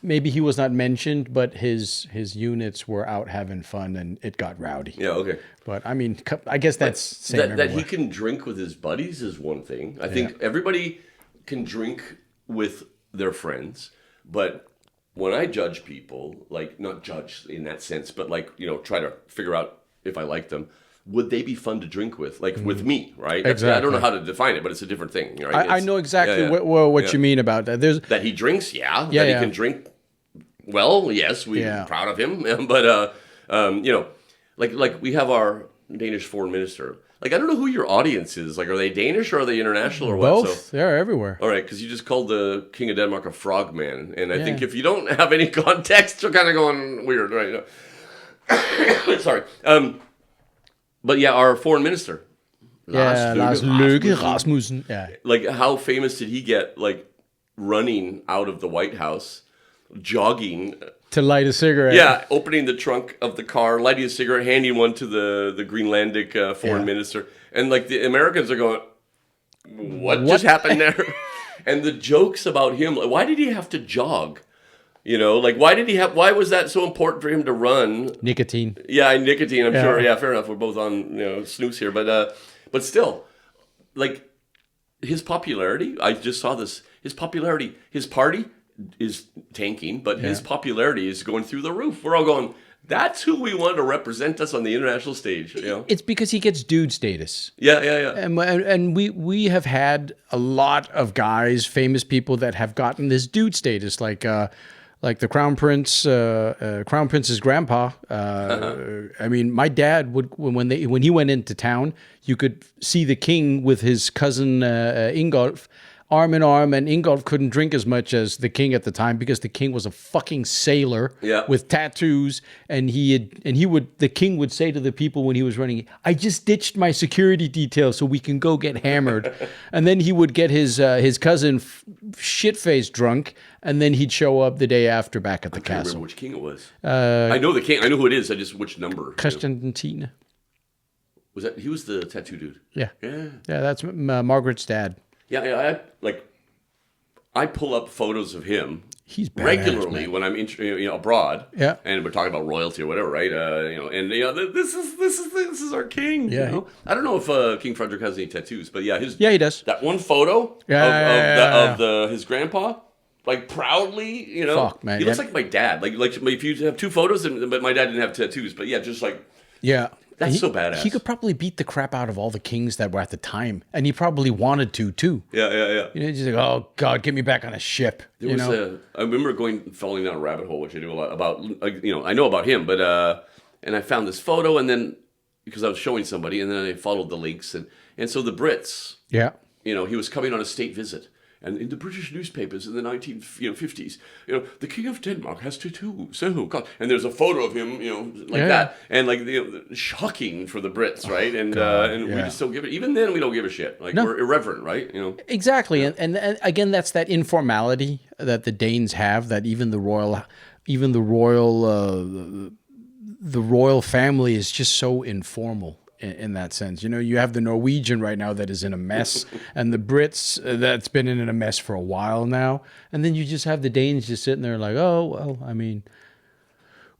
maybe he was not mentioned, but his units were out having fun and it got rowdy. Yeah, okay. But I mean, I guess that's same that he can drink with his buddies is one thing. I think everybody can drink with their friends, but when I judge people, like, not judge in that sense, but like, try to figure out if I like them, would they be fun to drink with? Like with me, right? Exactly. I don't know how to define it, but it's a different thing, right? I know exactly what you mean about that. That he drinks, that he can drink well, yes, we're proud of him. But, like we have our Danish foreign minister. Like, I don't know who your audience is. Like, are they Danish or are they international or what? Both. They're everywhere. All right, because you just called the King of Denmark a frogman. And I think if you don't have any context, you're kind of going weird, right? Sorry. But yeah, our foreign minister. Lars Løkke Rasmussen. Yeah. Like, how famous did he get, like, running out of the White House, jogging to light a cigarette. Yeah, opening the trunk of the car, lighting a cigarette, handing one to the Greenlandic foreign minister. And like the Americans are going, what just happened there? And the jokes about him, like, why did he have to jog? Like why was that so important for him to run? Nicotine. Yeah, nicotine, I'm sure. Yeah, fair enough. We're both on, snooze here. But still, like his popularity, I just saw this, his party is tanking, but his popularity is going through the roof. We're all going, that's who we want to represent us on the international stage. It's because he gets dude status. Yeah. And we have had a lot of guys, famous people that have gotten this dude status, like the Crown Prince's grandpa. I mean, my dad would when he went into town, you could see the king with his cousin Ingolf arm in arm, and Ingolf couldn't drink as much as the king at the time because the king was a fucking sailor with tattoos, and the king would say to the people when he was running, I just ditched my security detail so we can go get hammered. And then he would get his cousin shit-faced drunk, and then he'd show up the day after back at the castle. I can't remember which king it was. I know the king. I know who it is. I just which number. Constantine. Was that he was the tattoo dude? Yeah. That's Margaret's dad. Yeah, I pull up photos of him. He's badass, regularly man. when I'm abroad. Yeah, and we're talking about royalty or whatever, right? This is our king. Yeah, I don't know if King Frederick has any tattoos, but he does. That one photo of his grandpa, like proudly, Fuck, man, he looks like my dad. Like if you have two photos, but my dad didn't have tattoos, but just like That's so badass. He could probably beat the crap out of all the kings that were at the time, and he probably wanted to too. Yeah. Just like, oh God, get me back on a ship. I remember falling down a rabbit hole, which I do a lot about. I know about him, but and I found this photo, and then because I was showing somebody, and then I followed the links, and so the Brits. Yeah. He was coming on a state visit. And in the British newspapers in the 1950s, the King of Denmark has tattoos. Oh God! And there's a photo of him, that, and shocking for the Brits, right? And we just don't give it. Even then, we don't give a shit. Like we're irreverent, right? Exactly. And again, that's that informality that the Danes have. That even the royal family is just so informal. In that sense, you have the Norwegian right now that is in a mess, and the Brits that's been in a mess for a while now, and then you just have the Danes just sitting there like, oh well, I mean,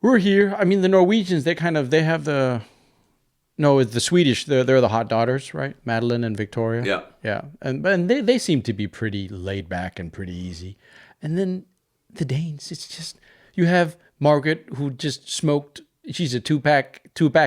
we're here. I mean, the Norwegians it's the Swedish. They're the hot daughters, right? Madeline and Victoria. Yeah, and they seem to be pretty laid back and pretty easy, and then the Danes, it's just you have Margaret who just smoked. She's a two pack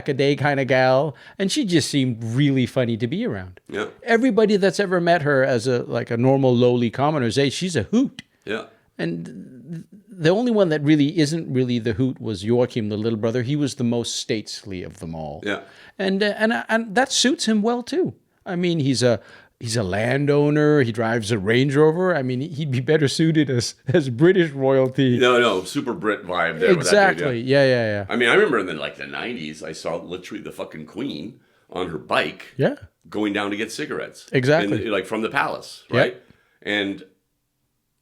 a day kind of gal, and she just seemed really funny to be around. Yeah. Everybody that's ever met her as a normal lowly commoner say she's a hoot. Yeah. And the only one that really isn't really the hoot was Joachim, the little brother. He was the most stately of them all. Yeah. And that suits him well too. I mean, he's a landowner. He drives a Range Rover. I mean, he'd be better suited as British royalty. No, super Brit vibe there. Exactly. With that dude, yeah. Yeah. I mean, I remember in the 90s, I saw literally the fucking Queen on her bike. Yeah. Going down to get cigarettes. Exactly. And, like from the palace, right? Yep. And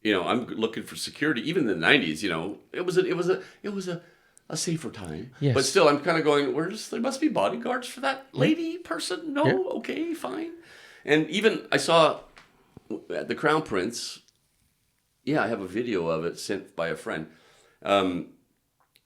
I'm looking for security. Even in the 90s, it was a safer time. Yes. But still, I'm kind of going, there must be bodyguards for that lady person. No, Yeah. okay, fine. And even I saw at the Crown Prince. Yeah, I have a video of it sent by a friend.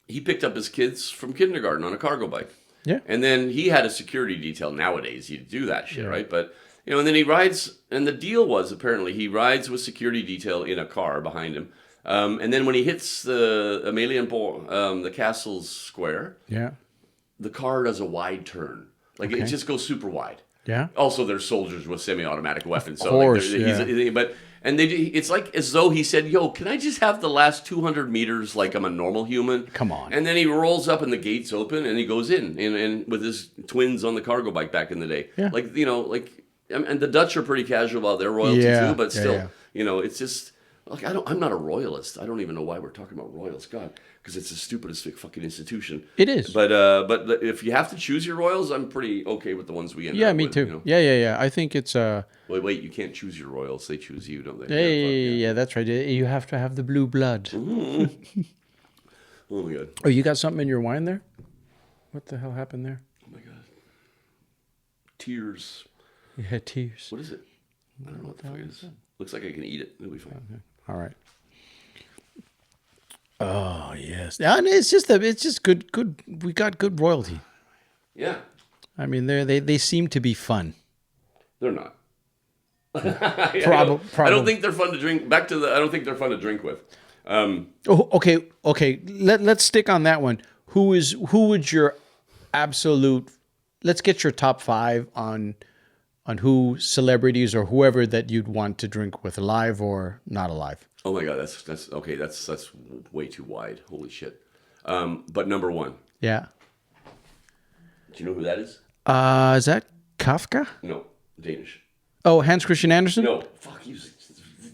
He picked up his kids from kindergarten on a cargo bike. Yeah. And then he had a security detail. Nowadays, you'd do that shit, right? But, and then he rides, and the deal was apparently he rides with security detail in a car behind him. And then when he hits the Amalienborg, the castle's square, the car does a wide turn. Like it just goes super wide. Yeah. Also, there's soldiers with semi-automatic weapons. Of course, it's like as though he said, "Yo, can I just have the last 200 meters like I'm a normal human?" Come on. And then he rolls up and the gates open and he goes in and with his twins on the cargo bike back in the day. Yeah. And the Dutch are pretty casual about their royalty too, but still, it's just like I'm not a royalist. I don't even know why we're talking about royals. God, because it's the stupidest fucking institution. It is. But if you have to choose your royals, I'm pretty okay with the ones we end up with. Yeah, me too. Yeah. I think it's Wait, you can't choose your royals. They choose you, don't they? Yeah, that's right. You have to have the blue blood. Mm-hmm. Oh my god. Oh, you got something in your wine there? What the hell happened there? Oh my god. Tears. You had tears. What is it? I don't know what the fuck it is. Looks like I can eat it. It'll be fine. Okay. All right. Oh yes, and it's just good. We got good royalty. Yeah. I mean, they seem to be fun. They're not. Probably. I don't think they're fun to drink. I don't think they're fun to drink with. Okay. Let's stick on that one. Who would your absolute? Let's get your top 5 on who celebrities or whoever that you'd want to drink with, alive or not alive. Oh my god, that's okay. That's way too wide. Holy shit. But number 1. Yeah. Do you know who that is? Is that Kafka? No, Danish. Oh, Hans Christian Andersen? No, fuck,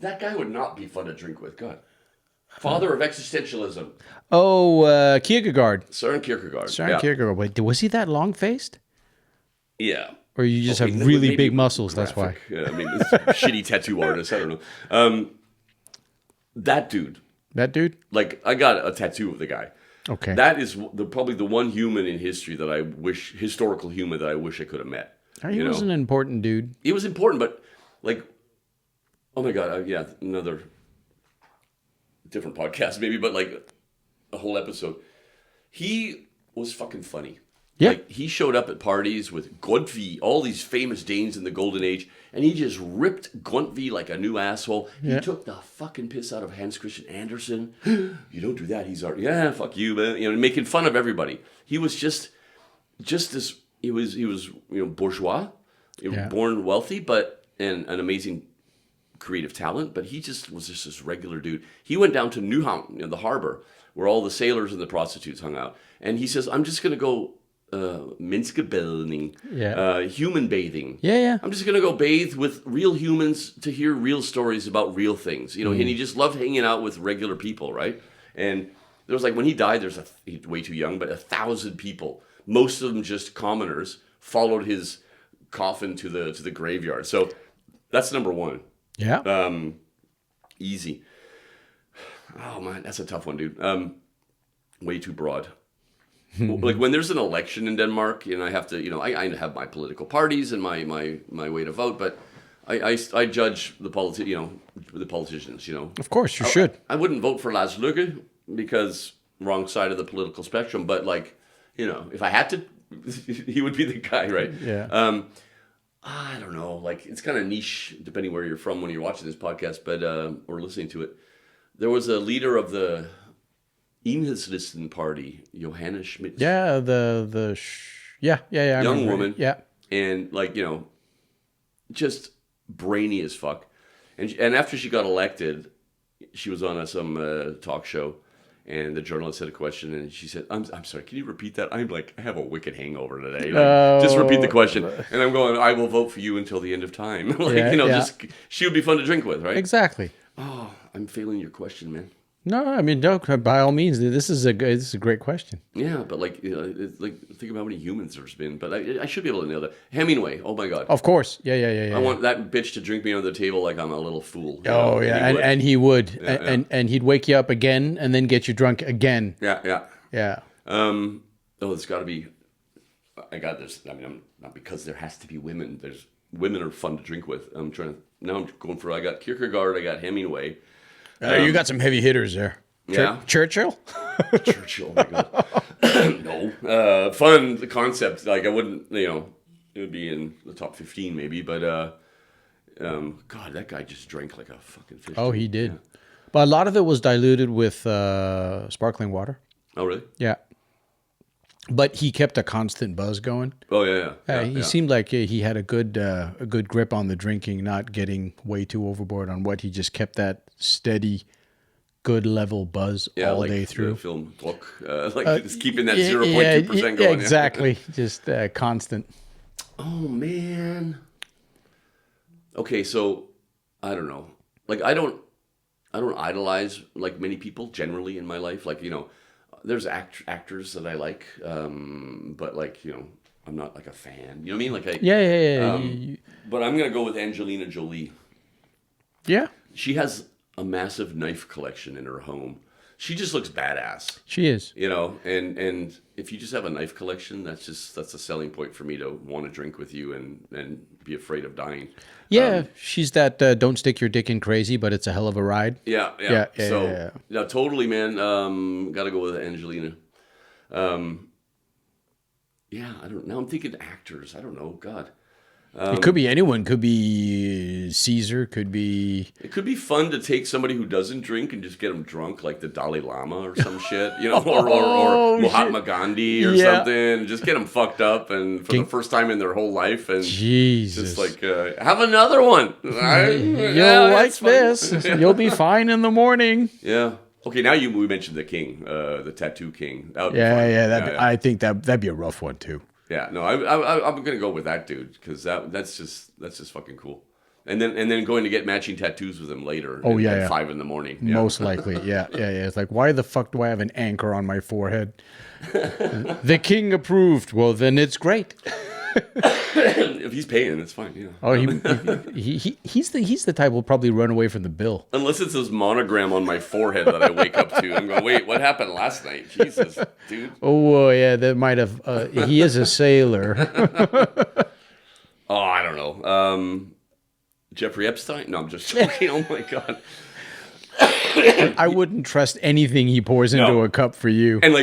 that guy would not be fun to drink with. God. Father of existentialism. Oh, Kierkegaard. Søren Kierkegaard. Kierkegaard. Wait, was he that long-faced? Yeah. Or you just have really big muscles, graphic. that's why. Yeah, I mean, it's shitty tattoo artist. I don't know. That dude. That dude? Like, I got a tattoo of the guy. Okay. That is probably the one human in history historical human that I wish I could have met. He was an important dude. He was important, but like, oh my god, another different podcast maybe, but like a whole episode. He was fucking funny. Yeah. Like, he showed up at parties with Grundtvig, all these famous Danes in the Golden Age, and he just ripped Grundtvig like a new asshole. He took the fucking piss out of Hans Christian Andersen. You don't do that. He's art. Yeah, fuck you, man. Making fun of everybody. He was just this. He was bourgeois, born wealthy, but and an amazing creative talent. But he just was just this regular dude. He went down to Nyhavn, the harbor, where all the sailors and the prostitutes hung out, and he says, "I'm just gonna go." Menneskebadning, human bathing. Yeah. I'm just gonna go bathe with real humans to hear real stories about real things. And he just loved hanging out with regular people, right? And there was like when he died, he's way too young, but 1,000 people, most of them just commoners, followed his coffin to the graveyard. So that's number 1. Yeah. Easy. Oh man, that's a tough one, dude. Way too broad. Like when there's an election in Denmark, and I have to, I have my political parties and my way to vote, but I judge the politicians. Of course, you should. I wouldn't vote for Lars Løkke because wrong side of the political spectrum, but if I had to, he would be the guy, right? Yeah. I don't know. Like it's kind of niche depending where you're from when you're watching this podcast, but or listening to it. There was a leader of the Enhedslisten party, Johanna Schmidt. Yeah, young woman. Yeah, and just brainy as fuck. And after she got elected, she was on some talk show, and the journalist had a question, and she said, I'm sorry, can you repeat that? I'm like, I have a wicked hangover today. Like, just repeat the question. And I'm going, I will vote for you until the end of time. Just she would be fun to drink with, right? Exactly. Oh, I'm failing your question, man. No, I mean, no, by all means, this is a great question. Yeah, but it's like think about how many humans there's been. But I should be able to nail that. Hemingway, oh my God. Of course, yeah. I want that bitch to drink me under the table like I'm a little fool. Oh yeah, and he would, and he'd wake you up again, and then get you drunk again. Yeah. It's got to be. I got this. I mean, I'm not because there has to be women. Women are fun to drink with. I'm going for. I got Kierkegaard. I got Hemingway. You got some heavy hitters there. Yeah. Churchill? Churchill, oh my God. No. Fun, the concept. Like, I wouldn't, it would be in the top 15 maybe, but, God, that guy just drank like a fucking fish. Oh, he did. Yeah. But a lot of it was diluted with sparkling water. Oh, really? Yeah. But he kept a constant buzz going. Oh, yeah. He seemed like he had a good grip on the drinking, not getting way too overboard on what. He just kept that steady, good level buzz all day through. Film book, just keeping that 0.2% going. Yeah, exactly. Just constant. Oh, man. Okay, so I don't know. Like, I don't idolize like many people generally in my life. Like, there's actors that I like, but like, I'm not like a fan. You know what I mean? Like Yeah. But I'm gonna go with Angelina Jolie. Yeah. She has a massive knife collection in her home. She just looks badass. She is. And if you just have a knife collection, that's a selling point for me to want to drink with you and be afraid of dying. Yeah, she's that don't stick your dick in crazy, but it's a hell of a ride. Yeah. So totally, man. Got to go with Angelina. Now I'm thinking actors. I don't know. God. It could be anyone. Could be Caesar. Could be. It could be fun to take somebody who doesn't drink and just get them drunk, like the Dalai Lama or some shit, or Mahatma Gandhi or something. Just get them fucked up and for the first time in their whole life, and Jesus, just like have another one. You'll like this. You'll be fine in the morning. Yeah. Okay. Now we mentioned the king, the tattoo king. I think that'd be a rough one too. Yeah, no, I'm gonna go with that dude because that's just fucking cool. And then going to get matching tattoos with him later. At 5 a.m. Yeah. Most likely, yeah. It's like, why the fuck do I have an anchor on my forehead? The king approved. Well, then it's great. If he's paying, it's fine. Yeah. Oh, he's the type who'll probably run away from the bill. Unless it's his monogram on my forehead that I wake up to. I'm going, wait, what happened last night? Jesus, dude. Oh, yeah, that might have. He is a sailor. Oh, I don't know. Jeffrey Epstein? No, I'm just joking. Oh my God. I wouldn't trust anything he pours into a cup for you. And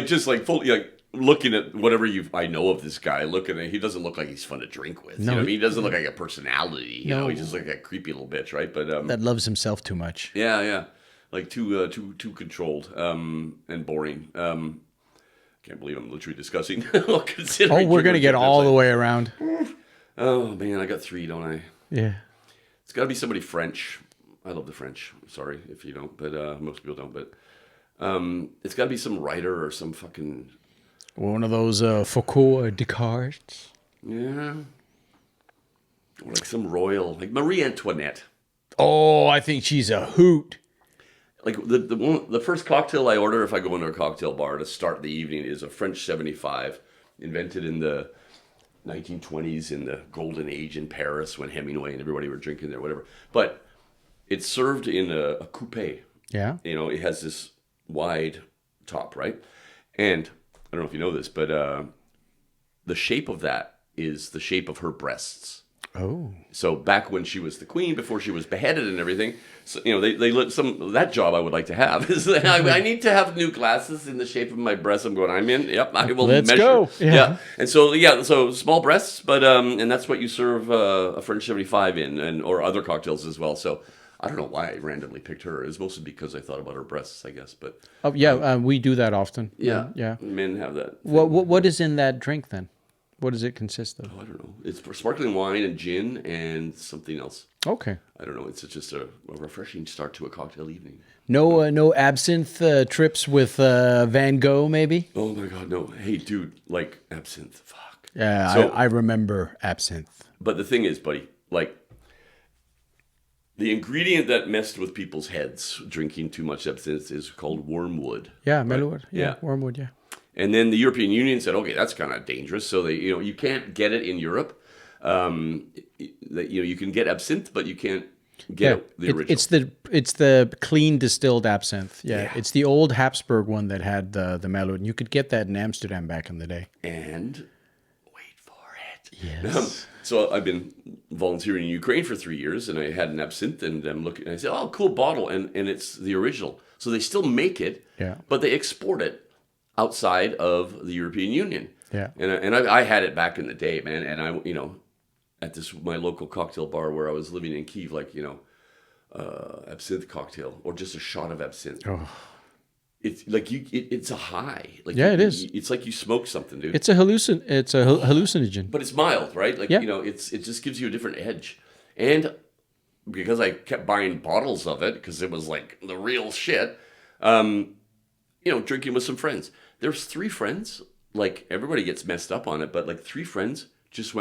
fully looking at whatever I know of this guy, he doesn't look like he's fun to drink with. No, you know what I mean? He doesn't look like a personality. You know, he's just like a creepy little bitch, right? But that loves himself too much. Yeah. Like too controlled and boring. Can't believe I'm literally discussing. We're gonna get all the way around. Oh man, I got 3, don't I? Yeah. It's got to be somebody French. I love the French. Sorry if you don't, but most people don't. But it's got to be some writer or some fucking. One of those Foucault or Descartes. Yeah. Or like some royal, like Marie Antionette. Oh, I think she's a hoot. Like the first cocktail I order if I go into a cocktail bar to start the evening is a French 75, invented in the 1920s in the golden age in Paris when Hemingway and everybody were drinking there, whatever. But it's served in a coupe. Yeah. It has this wide top, right? And I don't know if you know this, but the shape of that is the shape of her breasts. Oh. So back when she was the queen, before she was beheaded and everything, so, they let that job I would like to have is I need to have new glasses in the shape of my breasts. I'm going, I'm in. Yep, I will Let's measure. Go. Yeah. And so small breasts, but and that's what you serve a French 75 in, or other cocktails as well. So I don't know why I randomly picked her. It's mostly because I thought about her breasts, I guess. But we do that often. Yeah. Men have that. What is in that drink then? What does it consist of? Oh, I don't know. It's sparkling wine and gin and something else. Okay. I don't know. It's just a refreshing start to a cocktail evening. No absinthe trips with Van Gogh, maybe? Oh my God, no. Hey, dude, like absinthe. Fuck. Yeah, so, I remember absinthe. But the thing is, buddy, like the ingredient that messed with people's heads drinking too much absinthe is called wormwood. Yeah, right? Mellowwood. Yeah, wormwood, yeah. And then the European Union said, okay, that's kind of dangerous. So they, you can't get it in Europe. You can get absinthe, but you can't get the original. It's the clean distilled absinthe. Yeah, it's the old Habsburg one that had the Mellowwood. And you could get that in Amsterdam back in the day. And wait for it. Yes. So I've been volunteering in Ukraine for 3 years, and I had an absinthe, and I'm looking, and I said, "Oh, cool bottle," and it's the original. So they still make it, but they export it outside of the European Union. Yeah. And I had it back in the day, man. And I, at my local cocktail bar where I was living in Kyiv, absinthe cocktail or just a shot of absinthe. Oh. It's like it's a high. Like it is. It's like you smoke something, dude. It's a hallucinogen. But it's mild, right? Like it just gives you a different edge. And because I kept buying bottles of it because it was like the real shit, drinking with some friends. There's 3 friends, like everybody gets messed up on it, but like 3 friends just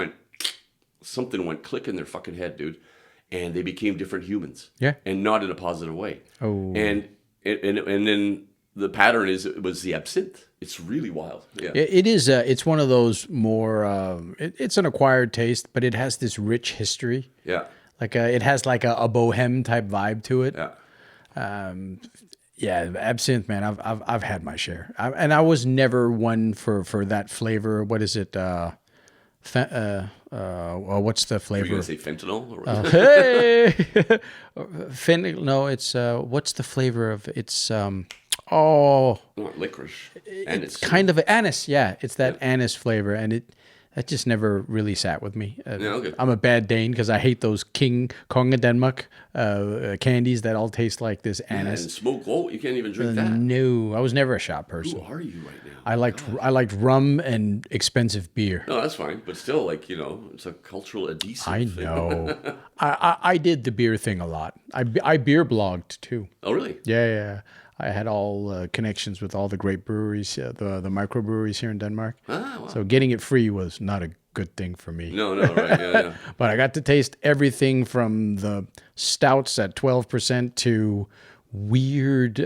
something went click in their fucking head, dude. And they became different humans. Yeah. And not in a positive way. Oh. And then the pattern it was the absinthe. It's really wild. Yeah. It is. It's one of those more, it's an acquired taste, but it has this rich history. Yeah. Like it has like a bohem type vibe to it. Yeah. Yeah, absinthe, man. I've had my share, and I was never one for that flavor. What is it? What's the flavor? Are you gonna say fentanyl? Hey, fentanyl. No, it's what's the flavor of it's not licorice. Anise. It's kind of anise. Yeah, it's that anise flavor, and that just never really sat with me. I'm a bad Dane because I hate those King Kong of Denmark candies that all taste like this anise. And smoke. Oh, you can't even drink that. No, I was never a shot person. Who are you right now? I liked rum and expensive beer. No, that's fine, but still, it's a cultural adhesive. I know. I did the beer thing a lot. I beer blogged too. Oh, really? Yeah. I had all connections with all the great breweries, the microbreweries here in Denmark. Ah, wow. So getting it free was not a good thing for me. No, right, yeah. But I got to taste everything from the stouts at 12% to weird,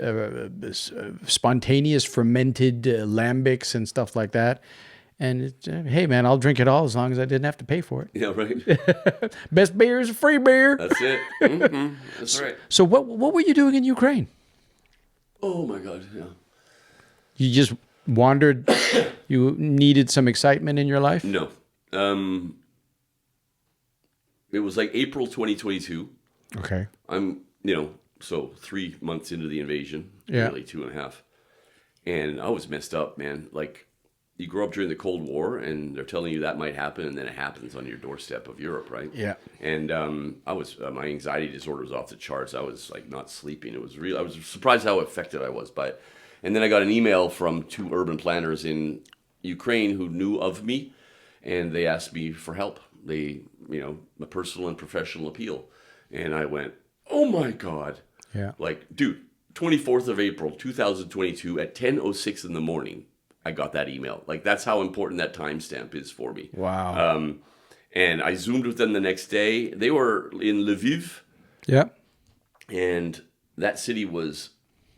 spontaneous fermented lambics and stuff like that. And hey, man, I'll drink it all as long as I didn't have to pay for it. Yeah, right. Best beer is free beer. That's it. Mm-hmm. That's right. So what were you doing in Ukraine? Oh my God, yeah. You just wandered. You needed some excitement in your life? No. It was like April 2022. Okay. I'm, so 3 months into the invasion. Yeah. Really 2.5. And I was messed up, man. Like, you grow up during the Cold War, and they're telling you that might happen, and then it happens on your doorstep of Europe, right? Yeah. And I was my anxiety disorder was off the charts. I was like not sleeping. It was real. I was surprised how affected I was by it. And then I got an email from 2 urban planners in Ukraine who knew of me, and they asked me for help. They, a personal and professional appeal, and I went, "Oh my God!" Yeah. Like, dude, 24th of April, 2022 at 10:06 in the morning. I got that email. Like, that's how important that timestamp is for me. Wow. And I Zoomed with them the next day. They were in Lviv. Yeah. And that city was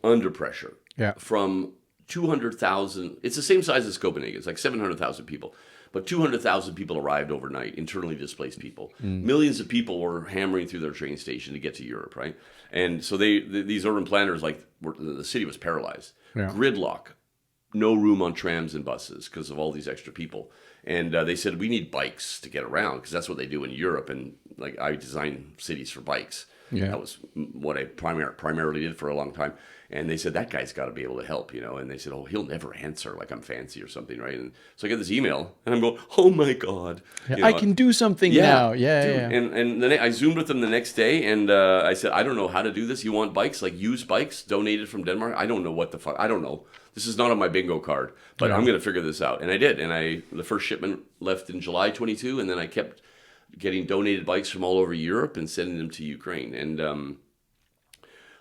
under pressure. Yeah. From 200,000. It's the same size as Copenhagen. It's like 700,000 people. But 200,000 people arrived overnight, internally displaced people. Millions of people were hammering through their train station to get to Europe, right? And so these urban planners, the city was paralyzed. Yeah. Gridlock. No room on trams and buses because of all these extra people. And they said, we need bikes to get around because that's what they do in Europe. And I design cities for bikes. Yeah. That was what I primarily did for a long time. And they said, that guy's got to be able to help, and they said, oh, he'll never answer like I'm fancy or something, right? And so I get this email and I'm going, oh my God. Yeah, I can do something now. Yeah, dude. yeah. And then I Zoomed with them the next day and I said, I don't know how to do this. You want bikes, like used bikes donated from Denmark? I don't know what the fuck. I don't know. This is not on my bingo card, but I'm going to figure this out. And I did. And the first shipment left in July 22. And then I kept getting donated bikes from all over Europe and sending them to Ukraine. And,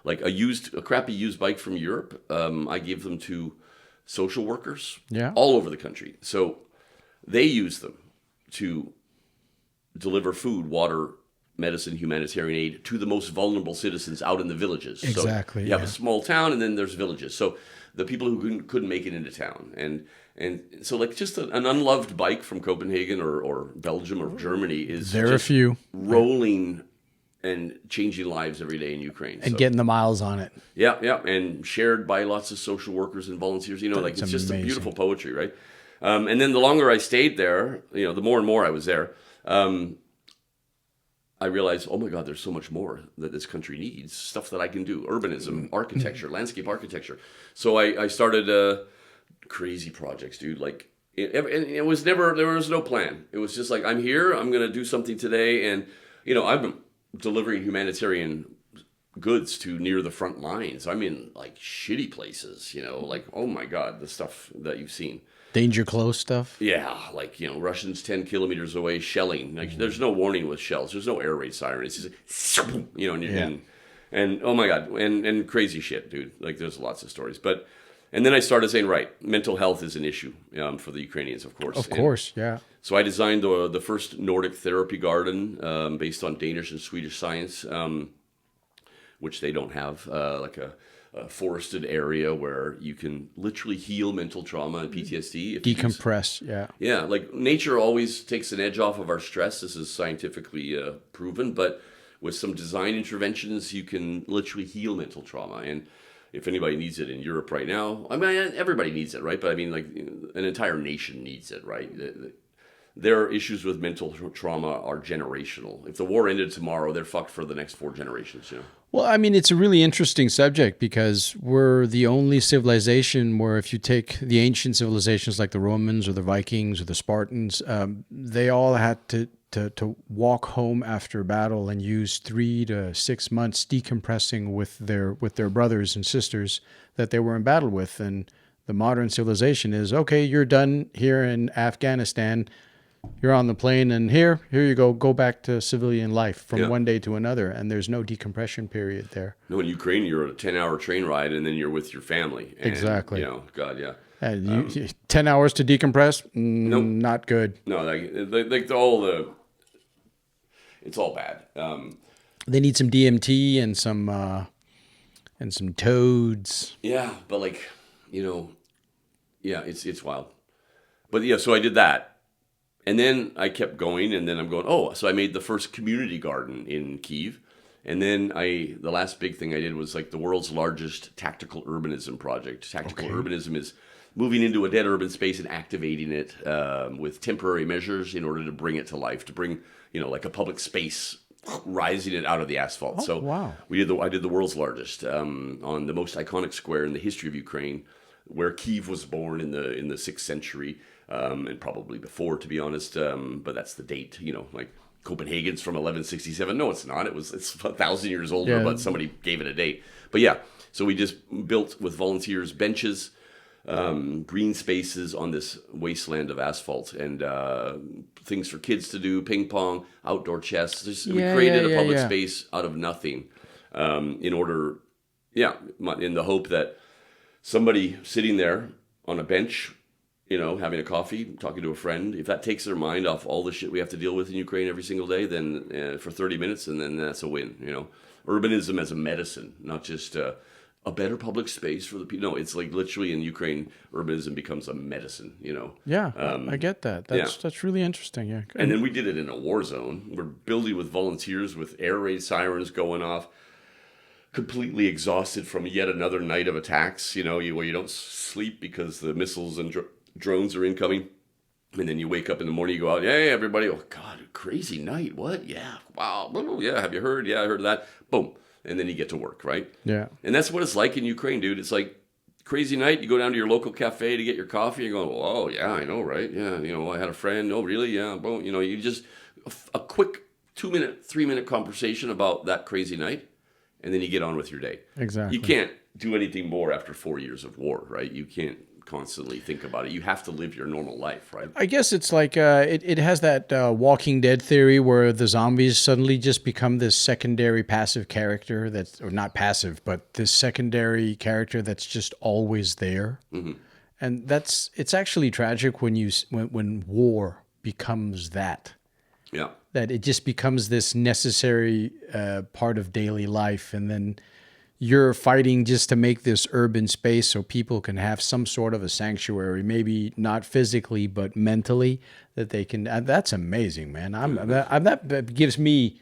like a crappy used bike from Europe, I gave them to social workers all over the country. So they use them to deliver food, water, medicine, humanitarian aid to the most vulnerable citizens out in the villages. Exactly. So you have a small town and then there's villages. So the people who couldn't make it into town. And so like just an unloved bike from Copenhagen or Belgium or Germany is there are a few rolling and changing lives every day in Ukraine. And getting the miles on it. Yeah, and shared by lots of social workers and volunteers. Like it's just a beautiful poetry, right? And then the longer I stayed there, the more and more I was there, I realized, oh my God, there's so much more that this country needs. Stuff that I can do. Urbanism, architecture, landscape architecture. So I started crazy projects, dude. Like, it was never, there was no plan. It was just like, I'm here, I'm going to do something today. And, I've been delivering humanitarian goods to near the front lines. I'm in like shitty places, like, oh my God, the stuff that you've seen. Danger close stuff? Yeah, like, Russians 10 kilometers away shelling. Like, there's no warning with shells. There's no air raid siren. It's just, and oh my God, and crazy shit, dude. Like, there's lots of stories. And then I started saying, right, mental health is an issue for the Ukrainians, of course. Of course, yeah. So I designed the first Nordic therapy garden based on Danish and Swedish science, which they don't have, like a forested area where you can literally heal mental trauma and PTSD. Decompress, yeah. Yeah, like nature always takes an edge off of our stress. This is scientifically proven, but with some design interventions, you can literally heal mental trauma. And if anybody needs it in Europe right now, I mean, everybody needs it, right? But I mean, like, an entire nation needs it, right? Their issues with mental trauma are generational. If the war ended tomorrow, they're fucked for the next 4 generations, Well, I mean, it's a really interesting subject because we're the only civilization where if you take the ancient civilizations like the Romans or the Vikings or the Spartans, they all had to walk home after battle and use 3 to 6 months decompressing with their brothers and sisters that they were in battle with. And the modern civilization is, okay, you're done here in Afghanistan. You're on the plane and here you go back to civilian life from one day to another. And there's no decompression period there. No, in Ukraine, you're on a 10-hour train ride and then you're with your family. And, exactly. God, yeah. And 10 hours to decompress? Nope. Not good. No, it's all bad. They need some DMT and some toads. Yeah, but like, it's wild. But yeah, so I did that. And then I kept going, and then I'm going, so I made the first community garden in Kyiv. And then the last big thing I did was like the world's largest tactical urbanism project. Tactical urbanism is moving into a dead urban space and activating it with temporary measures in order to bring it to life, to bring, like a public space, rising it out of the asphalt. Wow. I did the world's largest on the most iconic square in the history of Ukraine, where Kyiv was born in the 6th century. And probably before, to be honest, but that's the date, like Copenhagen's from 1167. No, it's not. It's 1,000 years older, but somebody gave it a date. But yeah, so we just built with volunteers benches, green spaces on this wasteland of asphalt, and things for kids to do, ping pong, outdoor chess. We created a public space out of nothing, in the hope that somebody sitting there on a bench, having a coffee, talking to a friend, if that takes their mind off all the shit we have to deal with in Ukraine every single day, then for 30 minutes, and then that's a win, Urbanism as a medicine, not just a better public space for the people. No, it's like literally in Ukraine, urbanism becomes a medicine, Yeah, I get that. That's really interesting, yeah. And then we did it in a war zone. We're building with volunteers with air raid sirens going off, completely exhausted from yet another night of attacks, where you don't sleep because the missiles and drones are incoming. And then you wake up in the morning, you go out, hey, everybody, oh, God, crazy night. What? Yeah. Wow. Oh, yeah. Have you heard? Yeah, I heard of that. Boom. And then you get to work, right? Yeah. And that's what it's like in Ukraine, dude. It's like crazy night. You go down to your local cafe to get your coffee. You're going, oh, yeah, I know, right? Yeah, I had a friend. Oh, really? Yeah. Boom. You just, a quick 2-minute, 3-minute conversation about that crazy night. And then you get on with your day. Exactly. You can't do anything more after 4 years of war, right? You can't constantly think about it. You have to live your normal life, right? I guess it's like it has that Walking Dead theory where the zombies suddenly just become this secondary passive character that's, or not passive, but this secondary character that's just always there. Mm-hmm. And it's actually tragic when war becomes that. Yeah. That it just becomes this necessary part of daily life, and then you're fighting just to make this urban space so people can have some sort of a sanctuary, maybe not physically, but mentally, that they can. That's amazing, man. That gives me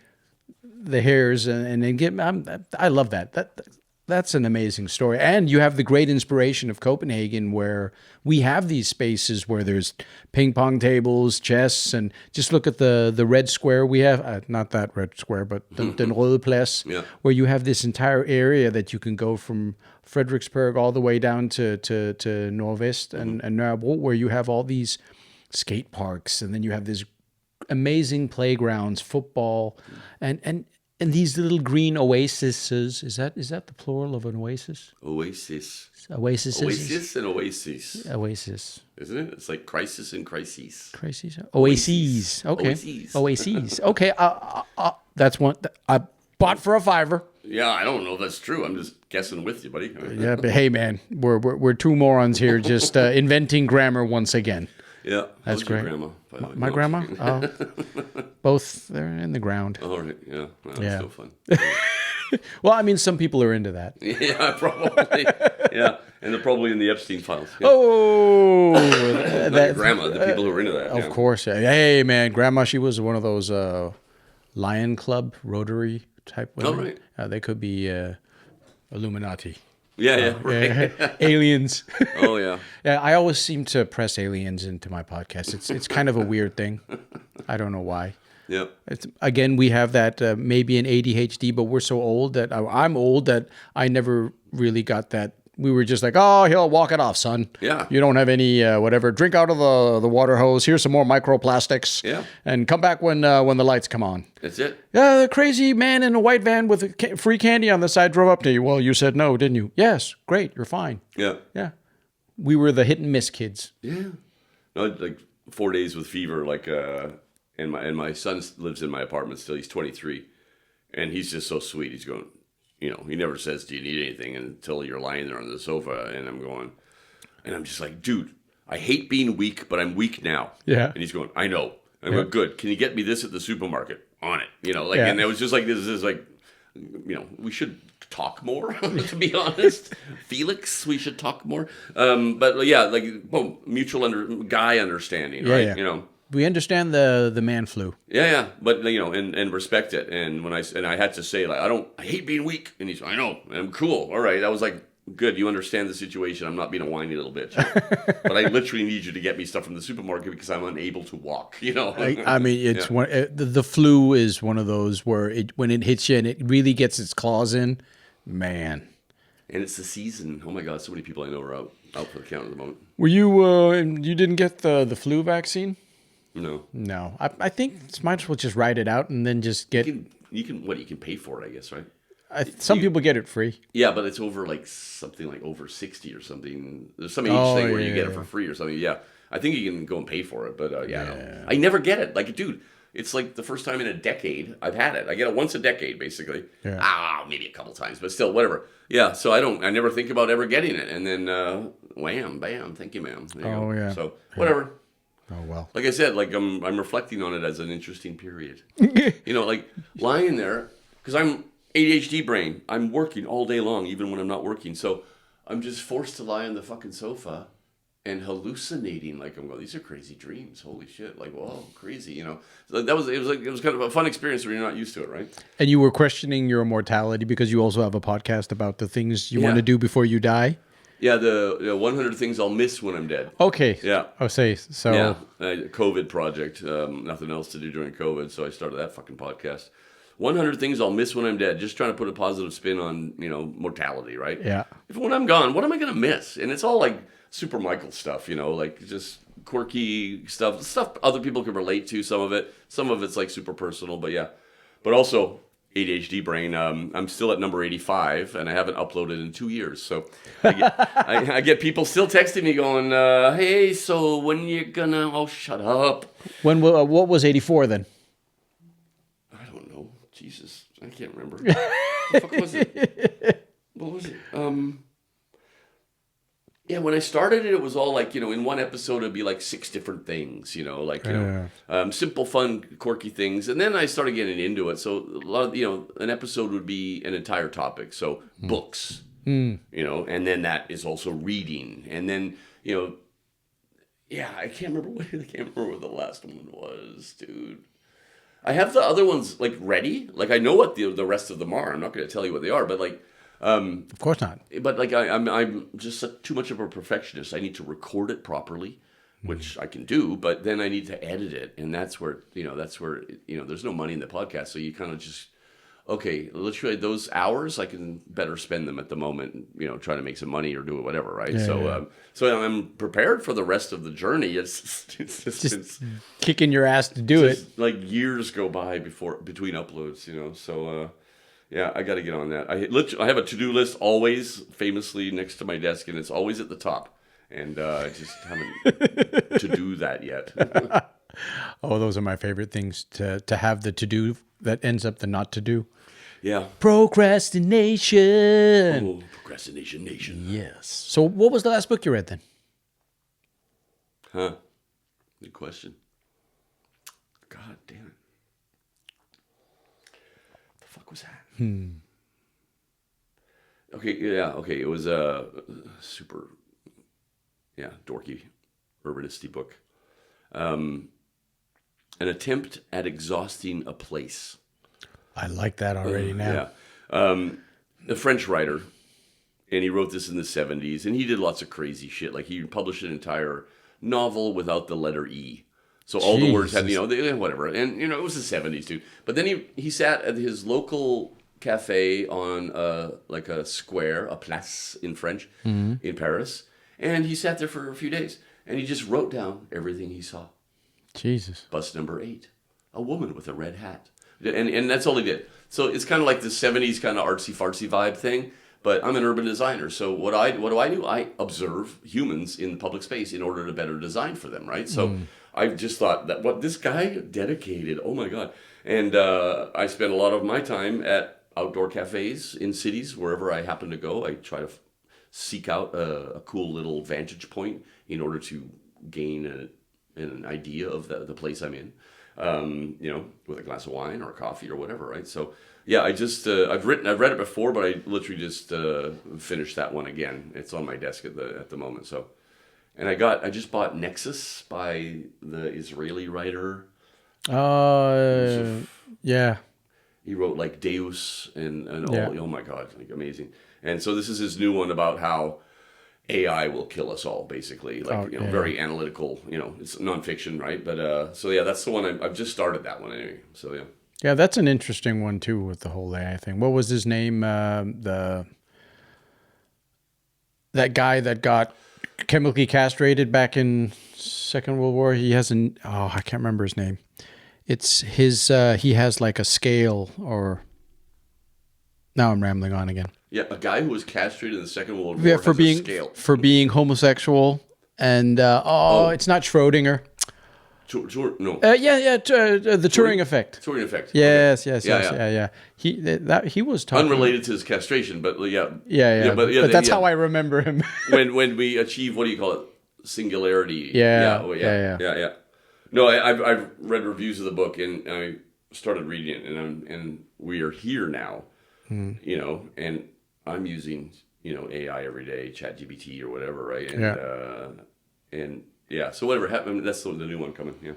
the hairs, I love that. That's an amazing story. And you have the great inspiration of Copenhagen, where we have these spaces where there's ping pong tables, chess, and just look at the red square we have. Not that red square, but the Røde Plads, yeah. Where you have this entire area that you can go from Frederiksberg all the way down to Nordvest and Nørrebro, where you have all these skate parks, and then you have these amazing playgrounds, football, and these little green oases. Is that the plural of an oasis? Oasis. Oasis. Oasis and oasis. Oasis. Isn't it? It's like crisis and crises. Crises. Oases. Okay. Oases. Okay. That's one I bought for $5. Yeah, I don't know if that's true. I'm just guessing with you, buddy. Yeah, but hey, man, we're two morons here, just inventing grammar once again. Yeah, that's great. Your grandma, my grandma? Both, they're in the ground. Oh, right. Yeah. Well, that's so fun. Well, I mean, some people are into that. Yeah, probably. Yeah, and they're probably in the Epstein files. Yeah. Oh, that grandma, the people who are into that. Of course. Hey, man, grandma, she was one of those Lion Club Rotary type women. Oh, right. They could be Illuminati. Yeah, right. Aliens. Oh, yeah. Yeah, I always seem to press aliens into my podcast. It's kind of a weird thing. I don't know why. Yeah. Again, we have that maybe an ADHD, but we're so old that I'm old that I never really got that. We were just like, oh, he'll walk it off, son. Yeah. You don't have any whatever. Drink out of the water hose. Here's some more microplastics. Yeah. And come back when the lights come on. That's it. Yeah, the crazy man in a white van with free candy on the side drove up to you. Well, you said no, didn't you? Yes. Great. You're fine. Yeah. Yeah. We were the hit and miss kids. Yeah. No, like 4 days with fever, like, and my son lives in my apartment still. He's 23, and he's just so sweet. He's going, he never says, do you need anything until you're lying there on the sofa. And I'm just like, dude, I hate being weak, but I'm weak now. Yeah. And he's going, I know. I'm going, good. Can you get me this at the supermarket? On it. And it was just like, this is like, we should talk more, to be honest. Felix, we should talk more. But yeah, like, mutual guy understanding, right? Yeah. We understand the man flu. Yeah, but and respect it. And when I had to say, like, I hate being weak, and he's, I know, and I'm cool. All right, I was like, good, you understand the situation. I'm not being a whiny little bitch, but I literally need you to get me stuff from the supermarket because I'm unable to walk. I mean, it's the flu is one of those where when it hits you and it really gets its claws in, man. And it's the season. Oh my God, so many people I know are out for the count at the moment. Were you? You didn't get the flu vaccine? No. I think might as well just write it out and then just get. You can pay for it, I guess, right? Some people get it free. Yeah, but it's over like something like over 60 or something. There's some age thing where you get it for free or something. Yeah, I think you can go and pay for it, but no. I never get it. Like, dude, it's like the first time in a decade I've had it. I get it once a decade, basically. Yeah. Maybe a couple times, but still, whatever. Yeah, so I never think about ever getting it, and then wham, bam, thank you, ma'am. Yeah. So whatever. Oh, well. Like I said, like I'm reflecting on it as an interesting period. Like lying there, because I'm ADHD brain. I'm working all day long, even when I'm not working. So I'm just forced to lie on the fucking sofa and hallucinating. Like, I'm going, these are crazy dreams. Holy shit. Like, whoa, crazy, So it was kind of a fun experience when you're not used to it, right? And you were questioning your immortality because you also have a podcast about the things you want to do before you die? Yeah, the 100 things I'll miss when I'm dead. Okay. Yeah. Oh, say so. Yeah, COVID project. Nothing else to do during COVID, so I started that fucking podcast. 100 things I'll miss when I'm dead. Just trying to put a positive spin on, mortality, right? Yeah. If when I'm gone, what am I going to miss? And it's all like Super Michael stuff, like just quirky stuff other people can relate to. Some of it's like super personal, but yeah. But also ADHD brain. I'm still at number 85, and I haven't uploaded in 2 years. So I get people still texting me going, "Hey, so when you gonna?" Oh, shut up. What was 84 then? I don't know. Jesus, I can't remember. What the fuck was it? What was it? Yeah, when I started it, it was all like, in one episode, it'd be like 6 different things, simple, fun, quirky things. And then I started getting into it. So a lot of, an episode would be an entire topic. So books, and then that is also reading. And then, I can't remember what the last one was, dude. I have the other ones like ready. Like I know what the rest of them are. I'm not going to tell you what they are, but like, of course not. But like I'm just too much of a perfectionist. I need to record it properly, which I can do, but then I need to edit it, and that's where there's no money in the podcast, so you kind of just literally those hours I can better spend them at the moment, trying to make some money or do whatever, right? Yeah, so I'm prepared for the rest of the journey. It's just kicking your ass to do it. Like years go by between uploads, so. Yeah, I got to get on that. I have a to-do list always famously next to my desk, and it's always at the top. And I just haven't to do that yet. Oh, those are my favorite things, to have the to-do that ends up the not to-do. Yeah. Procrastination. Oh, procrastination nation. Yes. So what was the last book you read then? Huh. Good question. God damn it. The fuck was that? Okay, yeah, okay. It was a super, dorky, urbanisty book. An attempt at exhausting a place. I like that already now. Yeah. A French writer, and he wrote this in the 70s, and he did lots of crazy shit. Like he published an entire novel without the letter E. So all the words had, whatever. And, it was the 70s, dude. But then he sat at his local cafe on like a square, a place in French, in Paris. And he sat there for a few days. And he just wrote down everything he saw. Jesus. Bus number 8. A woman with a red hat. And that's all he did. So it's kind of like the 70s kind of artsy-fartsy vibe thing. But I'm an urban designer, so what do I do? I observe humans in the public space in order to better design for them, right? So I just thought that what this guy dedicated, oh my God. And I spend a lot of my time at outdoor cafes in cities, wherever I happen to go. I try to seek out a cool little vantage point in order to gain an idea of the place I'm in, with a glass of wine or coffee or whatever, right? So yeah, I just I've read it before, but I literally just finished that one again. It's on my desk at the moment. So, and I just bought Nexus by the Israeli writer. Yeah. He wrote like Deus and all. Oh my God, like amazing. And so this is his new one about how AI will kill us all, basically. Like very analytical. It's nonfiction, right? But so yeah, that's the one I've just started that one anyway. So yeah. Yeah, that's an interesting one too with the whole AI thing. What was his name? That guy that got chemically castrated back in Second World War. He has I can't remember his name. It's his. He has like a scale, or now I'm rambling on again. Yeah, a guy who was castrated in the Second World War for being homosexual, and it's not Schrodinger. No. The Turing effect. Turing effect. Yes, okay. Yeah. He was talking unrelated to his castration, but yeah. But that's how I remember him. when we achieve, what do you call it? Singularity. Yeah. No, I've read reviews of the book, and I started reading it, and we are here now. And I'm using AI every day, ChatGPT or whatever, right? And so whatever happened, that's the new one coming. Yeah.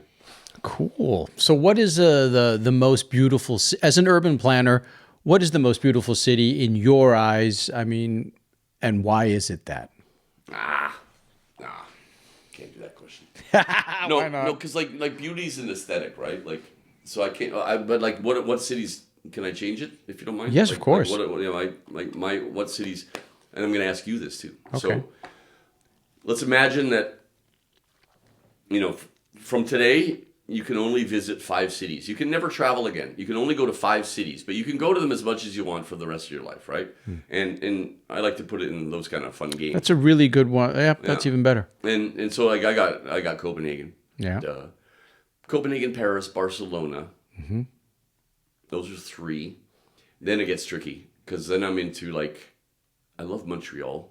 Cool. So what is the most beautiful, as an urban planner, what is the most beautiful city in your eyes? I mean, and why is it that? Nah, can't do that question. Why not? No, because like beauty's an aesthetic, right? Like, so I can't. But like, what cities can I change it if you don't mind? Yes, like, of course. Like what cities? And I'm going to ask you this too. Okay. So let's imagine that from today you can only visit 5 cities. You can never travel again. You can only go to 5 cities, but you can go to them as much as you want for the rest of your life, right? And I like to put it in those kind of fun games. That's a really good one. Yeah, that's even better. And so like I got Copenhagen. Yeah. Copenhagen, Paris, Barcelona. Mm-hmm. Those are 3. Then it gets tricky because then I'm into I love Montreal,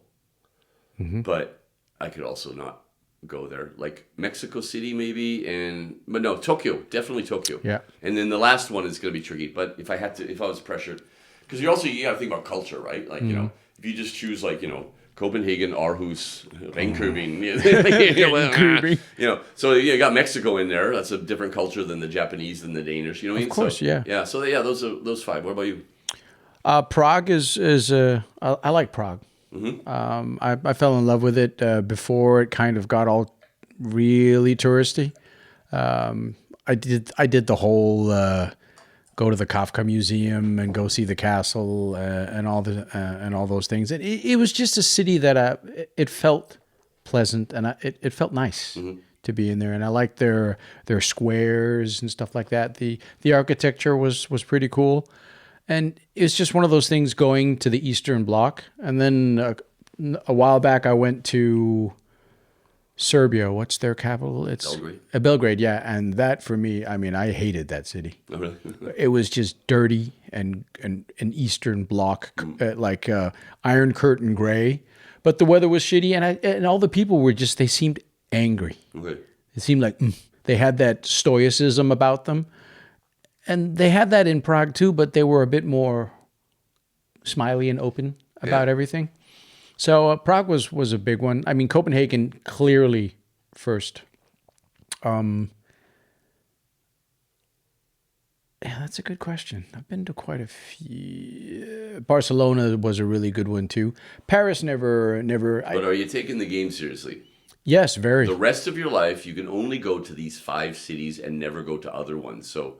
but I could also not go there. Like Mexico City maybe, but no, Tokyo, definitely Tokyo. Yeah. And then the last one is going to be tricky. But if I was pressured, because you got to think about culture, right? Like if you just choose Copenhagen, Aarhus, Vancouver, so you got Mexico in there. That's a different culture than the Japanese and the Danish. You know what I mean? Of course, yeah. Yeah. So those 5. What about you? Prague is I like Prague. Mm-hmm. I fell in love with it before it kind of got all really touristy. I did the whole go to the Kafka Museum and go see the castle and all those things. And it was just a city that it felt pleasant and it felt nice to be in there. And I liked their squares and stuff like that. The architecture was pretty cool. And it's just one of those things going to the Eastern Bloc. And then a while back, I went to Serbia. What's their capital? It's Belgrade. Belgrade, yeah. And that, for me, I mean, I hated that city. Oh, really? It was just dirty and an Eastern Bloc, Iron Curtain gray. But the weather was shitty, and all the people were they seemed angry. Okay. It seemed like they had that stoicism about them. And they had that in Prague too, but they were a bit more smiley and open about everything. So Prague was a big one. I mean, Copenhagen clearly first. Yeah, that's a good question. I've been to quite a few. Barcelona was a really good one too. Paris never. But are you taking the game seriously? Yes, very. The rest of your life, you can only go to these 5 cities and never go to other ones. So.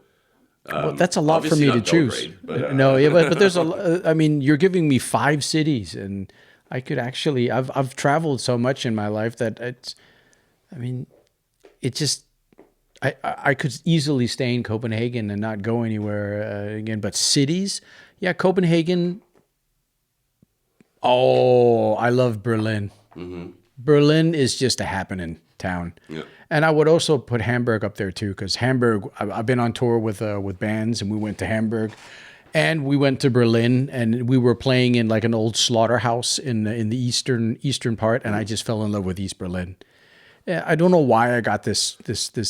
Well, that's a lot for me to choose. Belgrade, but there's I mean, you're giving me 5 cities, and I could actually. I've traveled so much in my life that I could easily stay in Copenhagen and not go anywhere again. But cities, yeah, Copenhagen. Oh, I love Berlin. Mm-hmm. Berlin is just a happening town. Yeah. And I would also put Hamburg up there too, because Hamburg, I've been on tour with bands, and we went to Hamburg, and we went to Berlin, and we were playing in like an old slaughterhouse in the eastern part, and I just fell in love with East Berlin. I don't know why I got this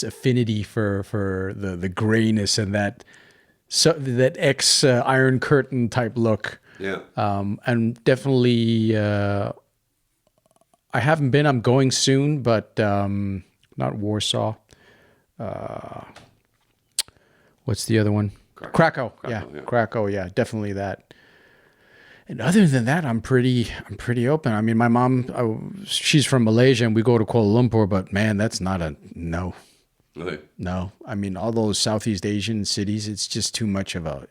affinity for the grayness and that ex Iron Curtain type look. Yeah. And definitely, I haven't been. I'm going soon, but not Warsaw. What's the other one? Krakow. Yeah, Krakow. Yeah, definitely that. And other than that, I'm pretty open. I mean, my mom, she's from Malaysia, and we go to Kuala Lumpur, but man, that's not a no. Okay. No, I mean, all those Southeast Asian cities, it's just too much of a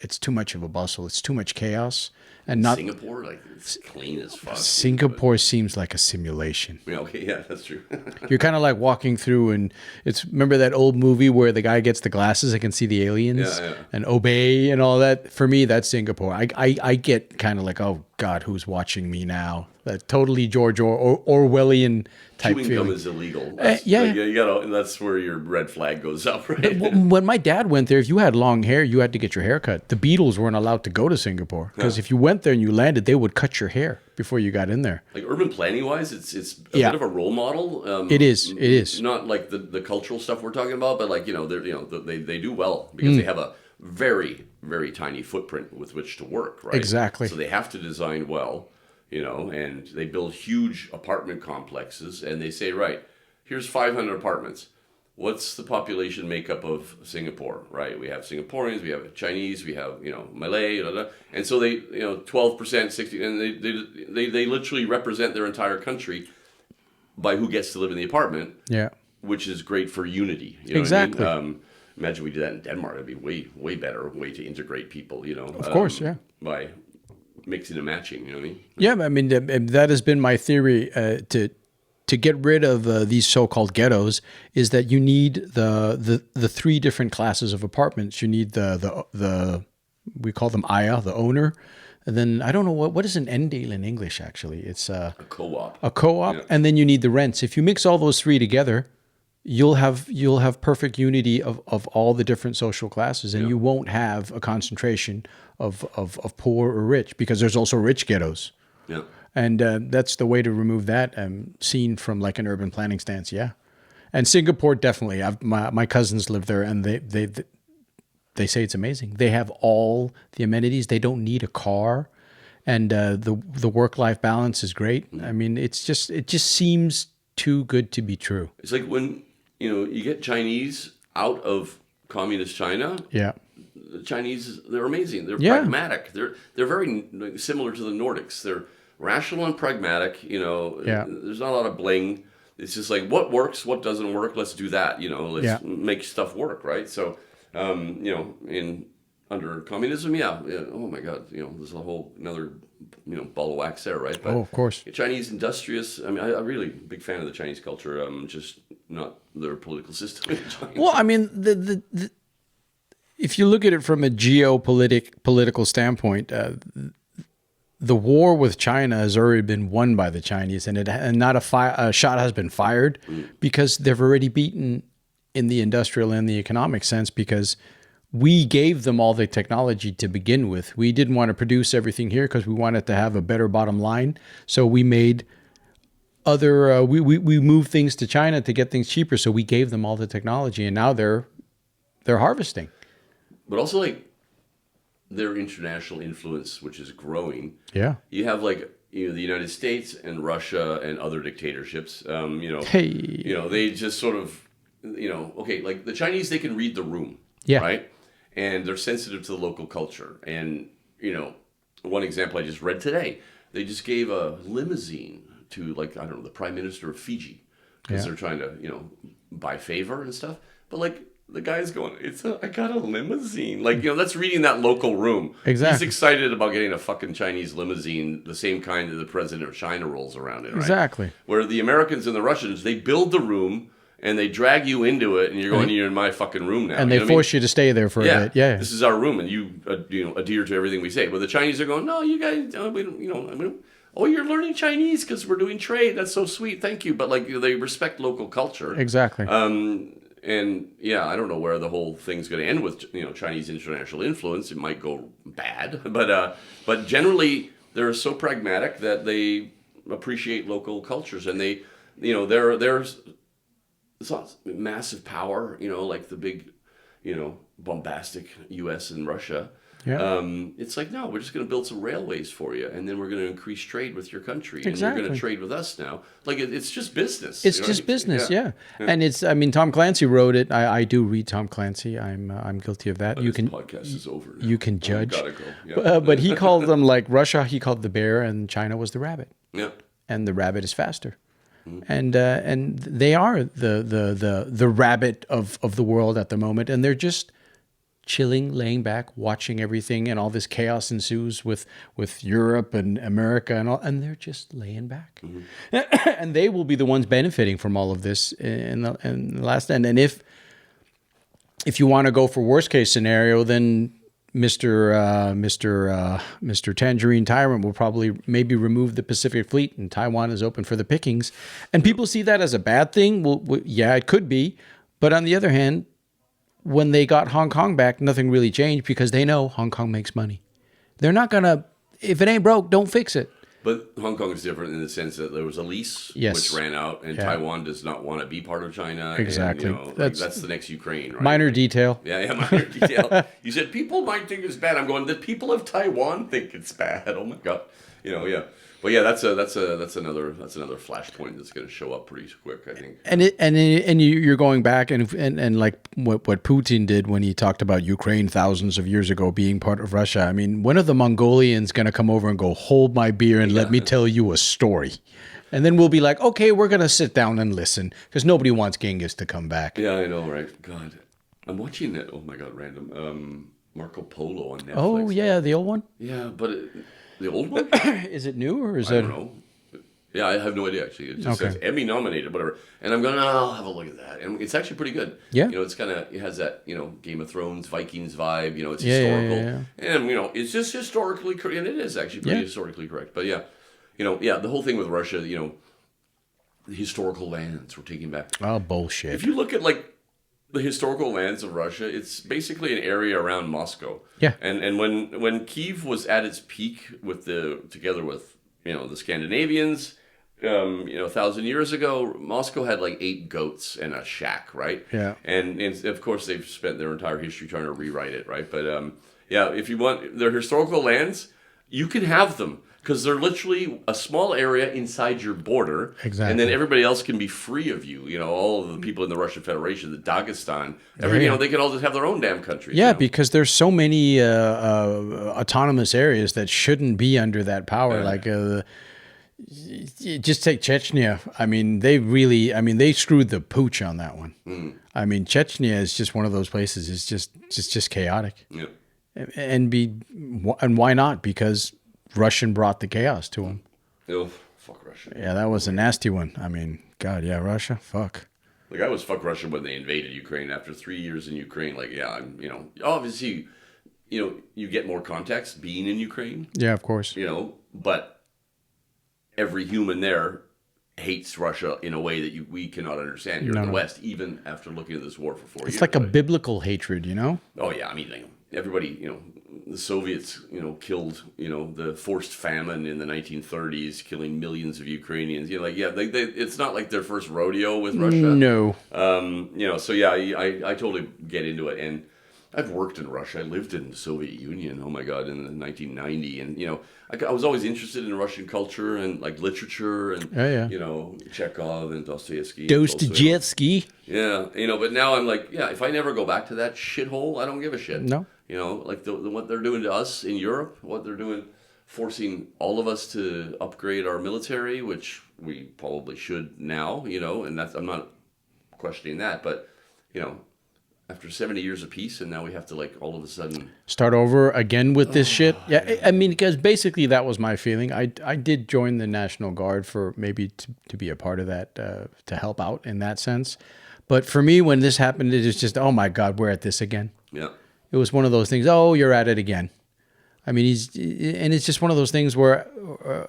bustle. It's too much chaos. And not Singapore, like it's clean as fuck. Singapore seems like a simulation. Yeah, okay, yeah, that's true. You're kind of like walking through, and remember that old movie where the guy gets the glasses and can see the aliens and obey and all that? For me, that's Singapore. I get kind of like, oh God, who's watching me now? That totally George Orwellian type Chewing feeling. gum is illegal. You gotta. That's where your red flag goes up, right? When my dad went there, if you had long hair, you had to get your hair cut. The Beatles weren't allowed to go to Singapore because if you went there and you landed, they would cut your hair before you got in there. Like urban planning wise, it's a bit of a role model. It is. Not like the cultural stuff we're talking about, but like they do well because they have a very, very tiny footprint with which to work, right? Exactly. So they have to design well. And they build huge apartment complexes, and they say, right, here's 500 apartments. What's the population makeup of Singapore, right? We have Singaporeans, we have Chinese, we have, Malay, blah, blah. And so they, 12%, 60%, and they literally represent their entire country. by who gets to live in the apartment. Yeah. Which is great for unity. You know exactly. What I mean? Imagine we did that in Denmark. It'd be way better way to integrate people. Of course, yeah. By mixing and matching. You know what I mean? Yeah, I mean that has been my theory to get rid of these so-called ghettos is that you need the three different classes of apartments. You need the we call them Aya, the owner. And then I don't know what is an endale in English. Actually, it's a co-op. A co-op, yeah. And then you need the rents. If you mix all those three together, you'll have perfect unity of all the different social classes, and you won't have a concentration of poor or rich, because there's also rich ghettos. Yeah, and that's the way to remove that. Seen from like an urban planning stance, yeah. And Singapore definitely. My cousins live there, and they say it's amazing. They have all the amenities. They don't need a car, and the work-life balance is great. I mean, it just seems too good to be true. It's like when you get Chinese out of communist China. Yeah, the Chinese, they're amazing. They're pragmatic. They're very similar to the Nordics. They're rational and pragmatic. There's not a lot of bling. It's just like, what works, what doesn't work. Let's do that. Let's make stuff work, right? So. Under communism, oh my God, there's a whole another, ball of wax there, right? But of course. Chinese industrious. I mean, I'm really big fan of the Chinese culture. Just not their political system. Well, I mean, if you look at it from a political standpoint, the war with China has already been won by the Chinese, and not a shot has been fired because they've already beaten in the industrial and the economic sense, because we gave them all the technology to begin with. We didn't want to produce everything here because we wanted to have a better bottom line. So we made we moved things to China to get things cheaper. So we gave them all the technology, and now they're harvesting. But also, like, their international influence, which is growing. Yeah. You have the United States and Russia and other dictatorships. They just sort of, like the Chinese, they can read the room, right? And they're sensitive to the local culture. And, one example I just read today, they just gave a limousine to, the Prime Minister of Fiji, because they're trying to, buy favor and stuff. But, the guy's going, I got a limousine. That's reading that local room. Exactly. He's excited about getting a fucking Chinese limousine, the same kind that the president of China rolls around in, right? Exactly. Where the Americans and the Russians, they build the room, and they drag you into it, and you're going, you're in my fucking room now. And they force you to stay there for a bit. Yeah. This is our room, and you adhere to everything we say. But the Chinese are going, no, you guys, we don't, oh, you're learning Chinese because we're doing trade. That's so sweet. Thank you. But they respect local culture. Exactly. And I don't know where the whole thing's going to end with, Chinese international influence. It might go bad, but generally they're so pragmatic that they appreciate local cultures, and they, there's not massive power, like the big, bombastic U.S. and Russia. Yeah. It's like, no, we're just going to build some railways for you, and then we're going to increase trade with your country, Exactly. and you're going to trade with us now. It's just business. It's just business, yeah. And Tom Clancy wrote it. I do read Tom Clancy. I'm guilty of that. But podcast is over now. You can judge. Gotta go. Yeah. But he called them, like Russia, he called the bear, and China was the rabbit. Yeah. And the rabbit is faster. And they are the rabbit of the world at the moment, and they're just chilling, laying back, watching everything, and all this chaos ensues with Europe and America and all, and they're just laying back, and they will be the ones benefiting from all of this in the last end. And if you want to go for worst case scenario, then Mr. Tangerine Tyrant will probably maybe remove the Pacific Fleet, and Taiwan is open for the pickings. And people see that as a bad thing. Well, yeah, it could be. But on the other hand, when they got Hong Kong back, nothing really changed because they know Hong Kong makes money. They're not going to, if it ain't broke, don't fix it. But Hong Kong is different in the sense that there was a lease which ran out, and Taiwan does not want to be part of China. Exactly. And, that's the next Ukraine, right? Minor detail. Yeah, minor detail. You said people might think it's bad. I'm going, the people of Taiwan think it's bad. Oh my God. Yeah. But yeah, that's another flashpoint that's going to show up pretty quick, I think. And you're going back and like what Putin did when he talked about Ukraine thousands of years ago being part of Russia. I mean, when are the Mongolians going to come over and go, hold my beer and let me tell you a story? And then we'll be like, okay, we're going to sit down and listen because nobody wants Genghis to come back. Yeah, I know, right? God, I'm watching that. Oh my God, random. Marco Polo on Netflix. Oh yeah, the old one. Yeah, but the old one. Is it new or is I it? don't know. Yeah, I have no idea actually. It just says Emmy nominated, whatever. And I'm going, I'll have a look at that. And it's actually pretty good. Yeah. It has that, Game of Thrones, Vikings vibe. It's historical. Yeah. And, it's just historically correct. And it is actually pretty historically correct. But yeah, the whole thing with Russia, the historical lands we're taking back. Oh, bullshit. If you look at like the historical lands of Russia, it's basically an area around Moscow. Yeah. And when Kiev was at its peak together with the Scandinavians, 1,000 years ago, Moscow had like 8 goats and a shack, right? Yeah. And of course they've spent their entire history trying to rewrite it, right? But if you want their historical lands, you can have them. Because they're literally a small area inside your border. Exactly. And then everybody else can be free of you. All of the people in the Russian Federation, the Dagestan, they can all just have their own damn countries. Yeah, because there's so many autonomous areas that shouldn't be under that power. Like, just take Chechnya. I mean, they screwed the pooch on that one. Mm. I mean, Chechnya is just one of those places. It's just chaotic. Yeah. And why not? Because Russian brought the chaos to him. Oh, fuck Russia. Yeah, that was a nasty one. I mean, God, yeah, Russia, fuck. Like, I was fuck Russia when they invaded Ukraine after 3 years in Ukraine. Like, yeah, obviously, you get more context being in Ukraine. Yeah, of course. But every human there hates Russia in a way that we cannot understand here in the West, even after looking at this war for 4 years. It's like a biblical hatred, Oh, yeah, I mean, everybody, the Soviets, killed, the forced famine in the 1930s, killing millions of Ukrainians. It's not like their first rodeo with Russia. No. So yeah, I totally get into it. And I've worked in Russia. I lived in the Soviet Union, oh my God, in 1990. And, I was always interested in Russian culture and like literature and, Chekhov and Dostoevsky. Dostoevsky. Yeah. But now I'm like, if I never go back to that shithole, I don't give a shit. No. Like what they're doing to us in Europe, what they're doing, forcing all of us to upgrade our military, which we probably should now, and I'm not questioning that, but, after 70 years of peace, and now we have to like all of a sudden start over again with this shit. Yeah, I mean, because basically that was my feeling. I did join the National Guard for maybe to be a part of that, to help out in that sense. But for me, when this happened, it was just, oh my God, we're at this again. Yeah. It was one of those things. Oh, you're at it again. I mean, and it's just one of those things where,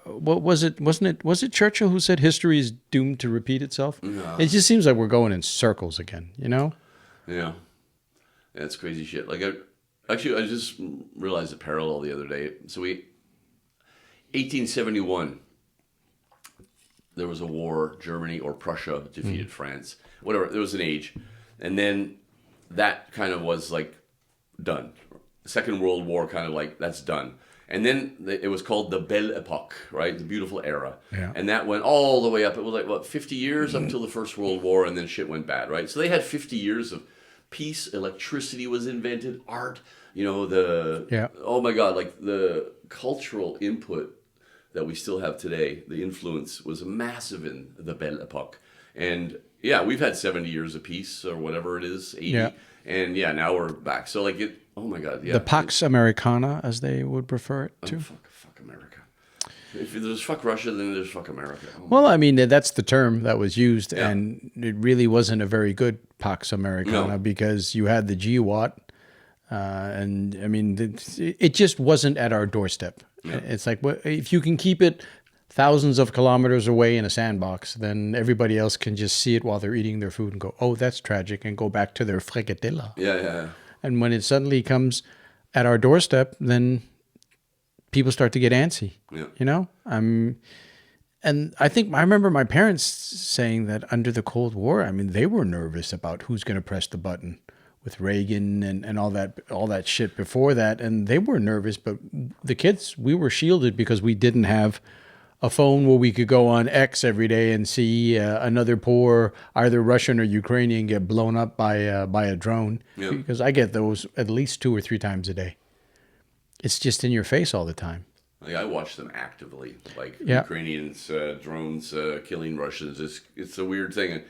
what was it? Was it Churchill who said history is doomed to repeat itself? No. It just seems like we're going in circles again. Yeah. That's crazy shit. Like, I just realized a parallel the other day. So 1871, there was a war. Germany or Prussia defeated France. Whatever. There was an age, and then that kind of was like done. Second World War kind of like that's done. And then it was called the Belle Epoque, right? The beautiful era. Yeah. And that went all the way up. It was like, 50 years up until the First World War, and then shit went bad, right? So they had 50 years of peace. Electricity was invented. Art, oh my God, like the cultural input that we still have today, the influence was massive in the Belle Epoque. And yeah, we've had 70 years of peace or whatever it is, 80. Yeah. And yeah, now we're back. So like oh my God. Yeah. The Pax Americana, as they would prefer it to. Fuck America. If there's fuck Russia, then there's fuck America. Well, I mean, that's the term that was used, and it really wasn't a very good Pax Americana because you had the GWAT, and I mean, it just wasn't at our doorstep. Yeah. It's like, if you can keep it thousands of kilometers away in a sandbox, then everybody else can just see it while they're eating their food and go, oh, that's tragic, and go back to their fricadella. Yeah. And when it suddenly comes at our doorstep, then people start to get antsy, and I remember my parents saying that under the Cold War, I mean, they were nervous about who's going to press the button with Reagan and all that shit before that, and they were nervous, but the kids, we were shielded because we didn't have a phone where we could go on X every day and see another poor either Russian or Ukrainian get blown up by a drone. Yep. Because I get those at least 2 or 3 times a day. It's just in your face all the time. Like, I watch them actively, like Ukrainians, drones killing Russians. It's a weird thing.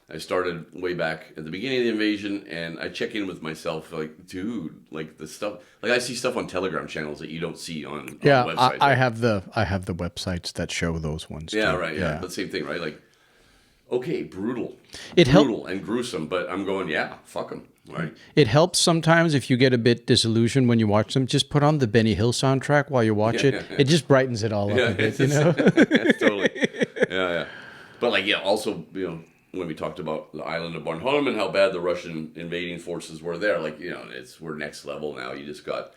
I started way back at the beginning of the invasion, and I check in with myself, like, dude, like the stuff, like I see stuff on Telegram channels that you don't see on websites. I have the websites that show those ones. Yeah, too. right. Yeah, but same thing, right? Like, okay, brutal and gruesome, but I'm going, fuck them, right? It helps sometimes if you get a bit disillusioned when you watch them. Just put on the Benny Hill soundtrack while you watch it. It just brightens it all up a bit, you know. Totally. Yeah. But like, also, when we talked about the island of Bornholm and how bad the Russian invading forces were there, like, we're next level now. You just got,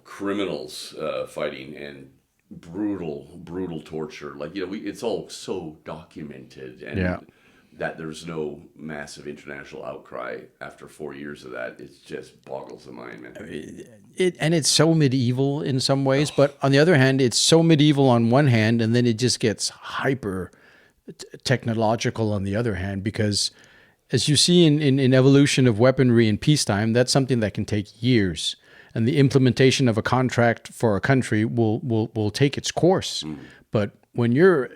criminals fighting and brutal torture. Like, it's all so documented, and that there's no massive international outcry after 4 years of that. It just boggles the mind, man. And it's so medieval in some ways, but on the other hand, it's so medieval on one hand, and then it just gets hyper technological on the other hand, because as you see in evolution of weaponry in peacetime, that's something that can take years, and the implementation of a contract for a country will take its course. But when you're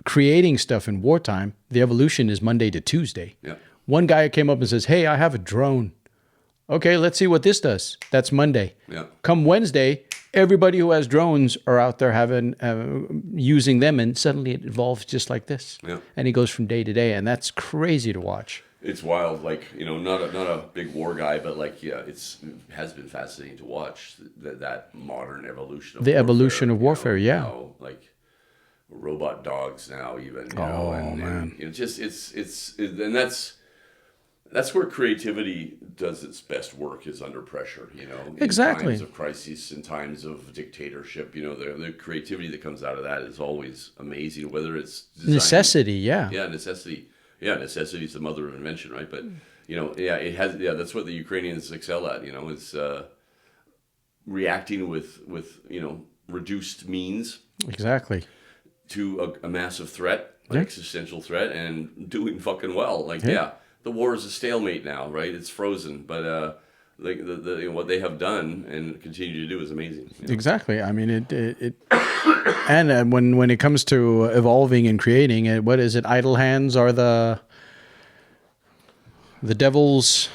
creating stuff in wartime, the evolution is Monday to Tuesday. One guy came up and says, hey, I have a drone. Okay, let's see what this does. That's Monday. Come Wednesday, everybody who has drones are out there using them, and suddenly it evolves just like this. And it goes from day to day, and that's crazy to watch. It's wild. Like, not a big war guy, but like, it has been fascinating to watch that modern evolution of evolution of warfare. Like robot dogs now, even. Man. And that's where creativity does its best work, is under pressure, Exactly. In times of crisis, in times of dictatorship, the creativity that comes out of that is always amazing, whether it's necessity. Necessity. Necessity is the mother of invention, right? But, it has, that's what the Ukrainians excel at, is reacting with reduced means. Exactly. To a massive threat, an existential threat, and doing fucking well. Like, the war is a stalemate now, right? It's frozen, but like what they have done and continue to do is amazing. Exactly. I mean, it and when it comes to evolving and creating, what is it? Idle hands are the devil's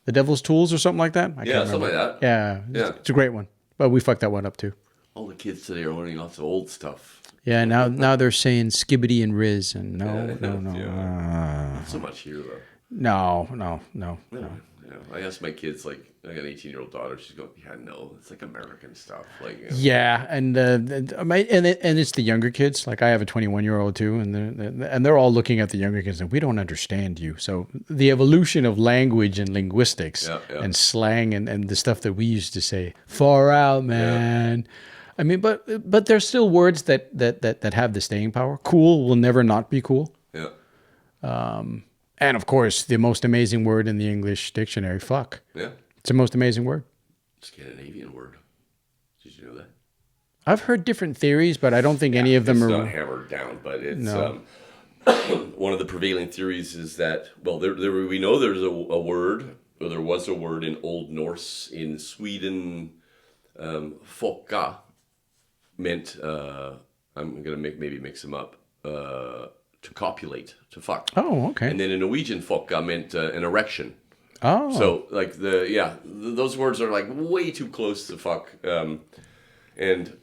the devil's tools or something like that. I can't remember. Something like that. Yeah, it's a great one, but we fucked that one up too. All the kids today are learning lots of old stuff. Yeah, now they're saying skibbity and riz, and no. Not so much here, though. No. I asked my kids, like, I got an 18-year-old daughter. She's going, it's like American stuff. Like, yeah, and it's the younger kids. Like, I have a 21-year-old too, and they're all looking at the younger kids, and we don't understand you. So the evolution of language and linguistics and slang and the stuff that we used to say, far out, man. Yeah. I mean, but there's still words that have the staying power. Cool will never not be cool. Yeah. And of course, the most amazing word in the English dictionary, fuck. Yeah. It's the most amazing word. Scandinavian word. Did you know that? I've heard different theories, but I don't think any of them are... It's not hammered down, but it's... one of the prevailing theories is that, well, we know there's a word, or there was a word in Old Norse, in Sweden, folka, meant, I'm going to maybe mix them up, to copulate, to fuck. Oh, okay. And then in Norwegian, folka meant an erection. Oh. So, like, those words are, like, way too close to fuck. And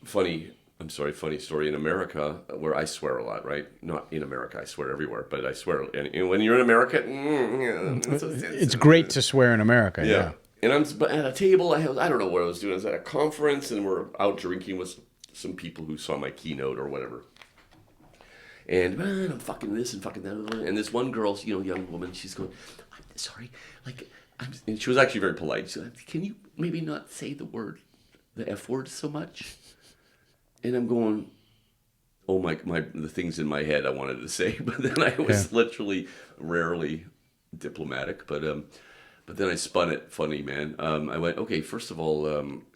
funny story, in America, where I swear a lot, right? Not in America, I swear everywhere, but I swear. And when you're in America, it's great to swear in America, yeah. And I'm at a table, I don't know what I was doing. I was at a conference, and we're out drinking with some people who saw my keynote or whatever. And, man, I'm fucking this and fucking that. And this one girl, young woman, she's going, I'm sorry, like, and she was actually very polite. She said, can you maybe not say the F word so much? And I'm going, the things in my head I wanted to say, but then I was literally rarely diplomatic, but then I spun it funny, man. I went, okay, first of all,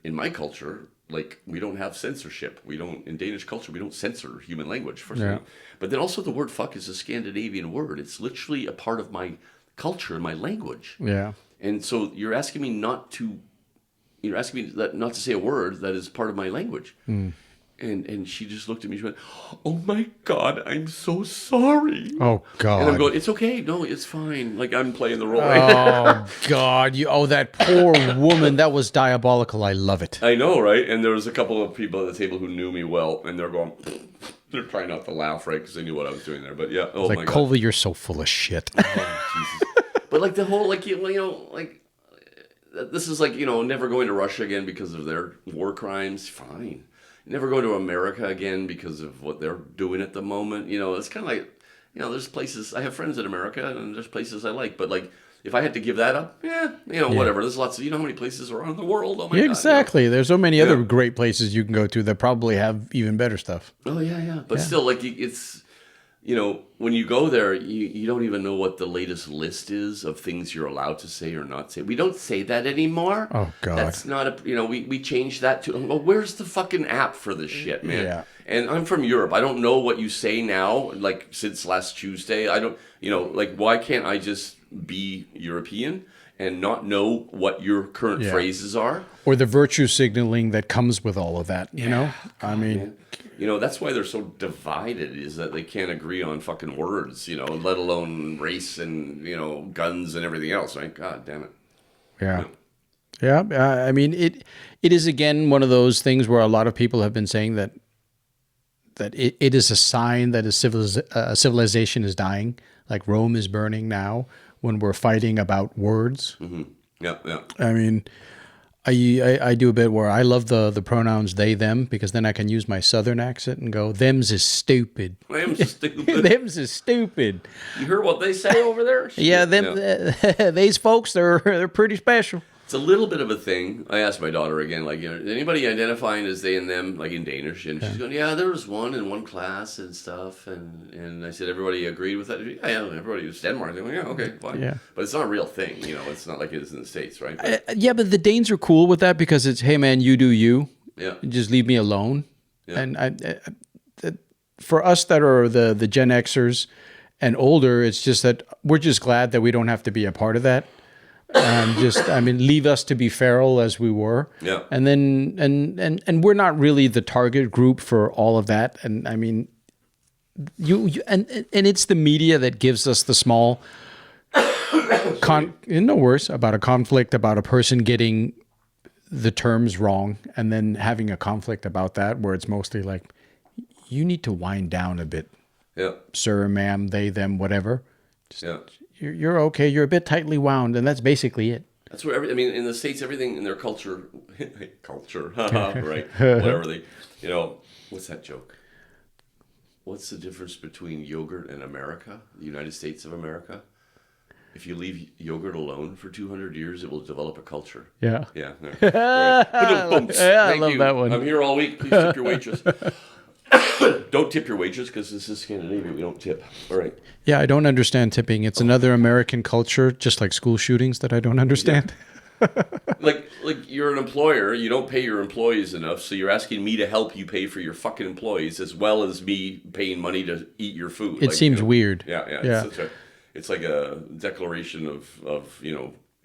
in my culture, like, we don't have censorship. In Danish culture, we don't censor human language, first of all. But then also the word fuck is a Scandinavian word. It's literally a part of my culture and my language. Yeah. And so you're asking me not to say a word that is part of my language. And she just looked at me. She went, "Oh my God, I'm so sorry." Oh God. And I'm going, "It's okay. No, it's fine. Like, I'm playing the role." Oh God. That poor woman. That was diabolical. I love it. I know, right? And there was a couple of people at the table who knew me well, and they're going, they're trying not to laugh, right? Because they knew what I was doing there. But yeah, oh my God. Colville, you're so full of shit. Oh, Jesus. But like the whole, like, like, this is like, never going to Russia again because of their war crimes. Fine. Never go to America again because of what they're doing at the moment. It's kind of like, there's places, I have friends in America and there's places I like, but like, if I had to give that up, whatever. There's lots of, how many places are around the world? Oh my God. Exactly. There's so many other great places you can go to that probably have even better stuff. Oh yeah. But still, like, it's, when you go there, you don't even know what the latest list is of things you're allowed to say or not say. We don't say that anymore. Oh, God. That's not we changed that to, well, where's the fucking app for this shit, man? Yeah. And I'm from Europe. I don't know what you say now, like, since last Tuesday. I don't, like, why can't I just be European and not know what your current phrases are? Or the virtue signaling that comes with all of that, God, I mean... Man. That's why they're so divided, is that they can't agree on fucking words, let alone race and, guns and everything else, right? God damn it. Yeah. Yeah. I mean, it is, again, one of those things where a lot of people have been saying that it is a sign that a civilization is dying, like Rome is burning now, when we're fighting about words. Mm-hmm. Yeah. I mean... I do a bit where I love the pronouns they, them, because then I can use my southern accent and go, "Them's is stupid." Them's is stupid. Them's is stupid. You hear what they say over there? Yeah, these folks, they're pretty special. It's a little bit of a thing. I asked my daughter again, like, anybody identifying as they and them, like in Danish? And she's going, yeah, there was one in one class and stuff. And I said, everybody agreed with that? Yeah, everybody was Denmark. They went, yeah, okay, fine. Yeah. But it's not a real thing, It's not like it is in the States, right? Yeah, but the Danes are cool with that because it's, hey, man, you do you. Yeah. Just leave me alone. Yeah. And for us that are the Gen Xers and older, it's just that we're just glad that we don't have to be a part of that. Leave us to be feral as we were. Yeah. And then, and we're not really the target group for all of that. And I mean, and it's the media that gives us the small, no worse, about a conflict, about a person getting the terms wrong, and then having a conflict about that where it's mostly like, you need to wind down a bit. Yeah. Sir, ma'am, they, them, whatever. You're okay. You're a bit tightly wound, and that's basically it. That's where in the States, everything in their culture, right? Whatever they, what's that joke? What's the difference between yogurt and America, the United States of America? If you leave yogurt alone for 200 years, it will develop a culture. Yeah. Yeah. Right. I love that one. I'm here all week. Please tip your waitress. Don't tip your waitress because this is Scandinavia. We don't tip. All right. Yeah, I don't understand tipping. It's another American culture, just like school shootings, that I don't understand. Yeah. like you're an employer. You don't pay your employees enough, so you're asking me to help you pay for your fucking employees as well as me paying money to eat your food. It seems weird. Yeah. It's like a declaration of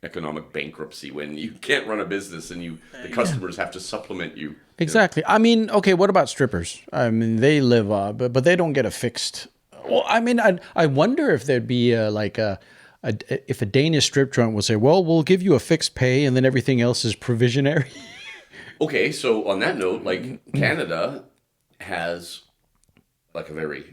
economic bankruptcy when you can't run a business and the customers have to supplement you. Exactly. I mean, okay, what about strippers? I mean, they live but they don't get a fixed. Well, I mean, I wonder if there'd be if a Danish strip joint would say, well, we'll give you a fixed pay and then everything else is provisionary. Okay, so on that note, like, Canada has like a very,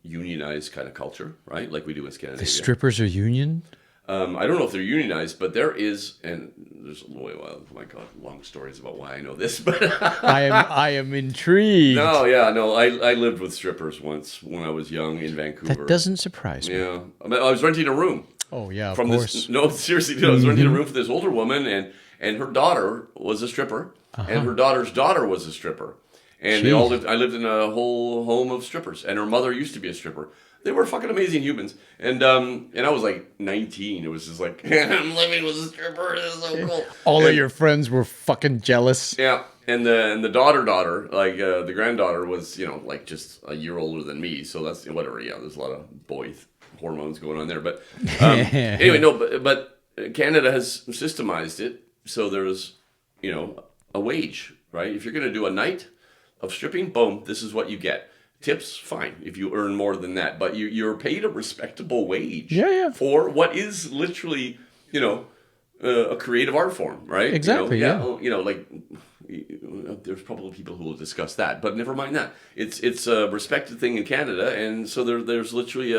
unionized kind of culture, right? Like we do in Scandinavia. The strippers are union? I don't know if they're unionized, but there is, and there's oh my God, long stories about why I know this, but I am intrigued. I lived with strippers once when I was young in Vancouver. That doesn't surprise me. Yeah, I was renting a room. Oh yeah, of course. No, seriously, I was renting a room for this older woman, and her daughter was a stripper, and her daughter's daughter was a stripper. And I lived in a whole home of strippers, and her mother used to be a stripper. They were fucking amazing humans. And I was like 19. It was just like, I'm living with a stripper. This is so cool. All of your friends were fucking jealous. Yeah. And the daughter, like the granddaughter was, like just a year older than me. So that's whatever. Yeah, there's a lot of boy hormones going on there. But anyway, no, but Canada has systemized it. So there's, a wage, right? If you're going to do a night of stripping, boom, this is what you get. Tips, fine, if you earn more than that. But you're paid a respectable wage for what is literally, a creative art form, right? Exactly, like... There's probably people who will discuss that, but never mind that. It's a respected thing in Canada, and so there's literally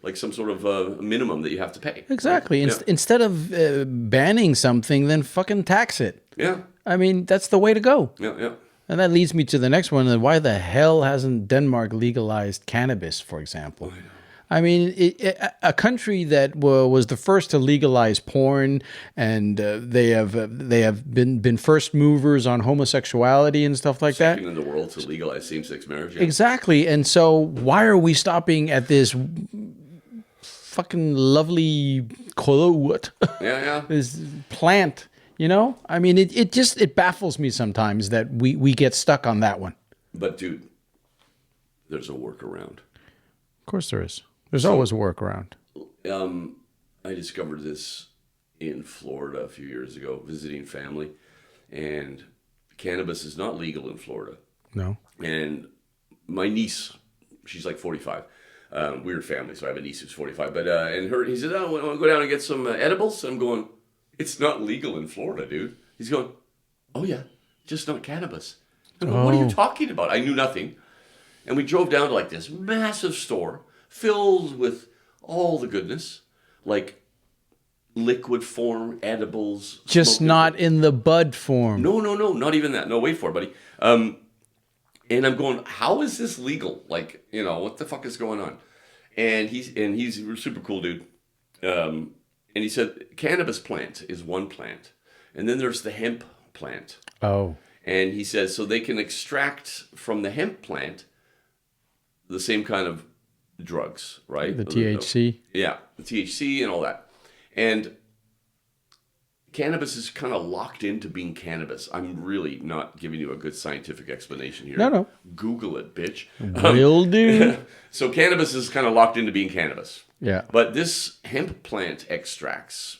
like some sort of a minimum that you have to pay. Exactly. Right? Instead of banning something, then fucking tax it. Yeah. I mean, that's the way to go. Yeah. And that leads me to the next one. Why the hell hasn't Denmark legalized cannabis, for example? I mean, a country that was the first to legalize porn, and they have been first movers on homosexuality and stuff like that. Second in the world to legalize same-sex marriage. Yeah. Exactly. And so why are we stopping at this fucking lovely kolot? Yeah. This plant, I mean, it baffles me sometimes that we get stuck on that one. But dude, there's a workaround. Of course there is. There's always a workaround. I discovered this in Florida a few years ago, visiting family, and cannabis is not legal in Florida. No. And my niece, she's like 45. Weird family, so I have a niece who's 45. But he said, "Oh, I want to go down and get some edibles." I'm going, "It's not legal in Florida, dude." He's going, "Oh yeah, just not cannabis." I'm going, "What are you talking about?" I knew nothing. And we drove down to like this massive store filled with all the goodness, like liquid form, edibles. Just not in the bud form. No, not even that. No, wait for it, buddy. And I'm going, how is this legal? Like, what the fuck is going on? And he's a super cool dude. And he said, cannabis plant is one plant. And then there's the hemp plant. Oh. And he says, so they can extract from the hemp plant the same kind of drugs, right? The THC? Yeah, the THC and all that. And cannabis is kind of locked into being cannabis. I'm really not giving you a good scientific explanation here. No. Google it, bitch. Will do. So cannabis is kind of locked into being cannabis. Yeah. But this hemp plant extracts,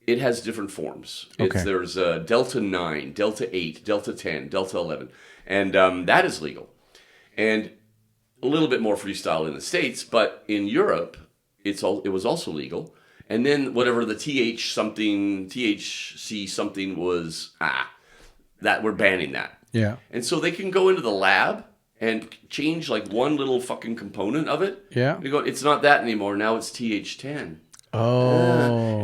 it has different forms. Okay. There's Delta 9, Delta 8, Delta 10, Delta 11. And that is legal. And a little bit more freestyle in the States, but in Europe, it was also legal. And then whatever the THC something was, that we're banning that. Yeah. And so they can go into the lab and change like one little fucking component of it. Yeah. They go, it's not that anymore. Now it's TH10. Oh.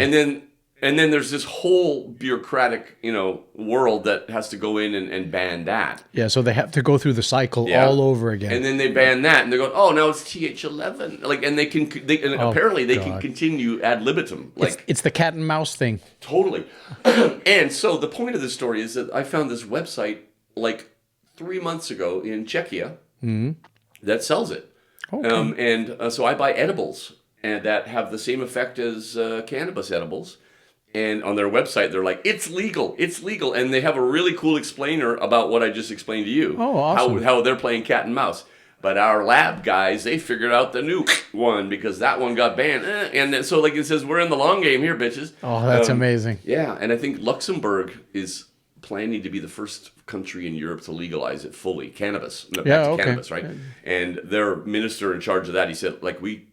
And then there's this whole bureaucratic, world that has to go in and ban that. Yeah, so they have to go through the cycle all over again. And then they ban that, and they're going, oh, now it's TH11. Like, and apparently they can continue ad libitum. Like, it's the cat and mouse thing. Totally. And so the point of this story is that I found this website like 3 months ago in Czechia that sells it. Okay. So I buy edibles and that have the same effect as cannabis edibles. And on their website, they're like, it's legal. And they have a really cool explainer about what I just explained to you. Oh, awesome. How they're playing cat and mouse. But our lab guys, they figured out the new one because that one got banned. And so like it says, we're in the long game here, bitches. Oh, that's amazing. Yeah, and I think Luxembourg is planning to be the first country in Europe to legalize it fully. Cannabis. Cannabis, right? And their minister in charge of that, he said, like, we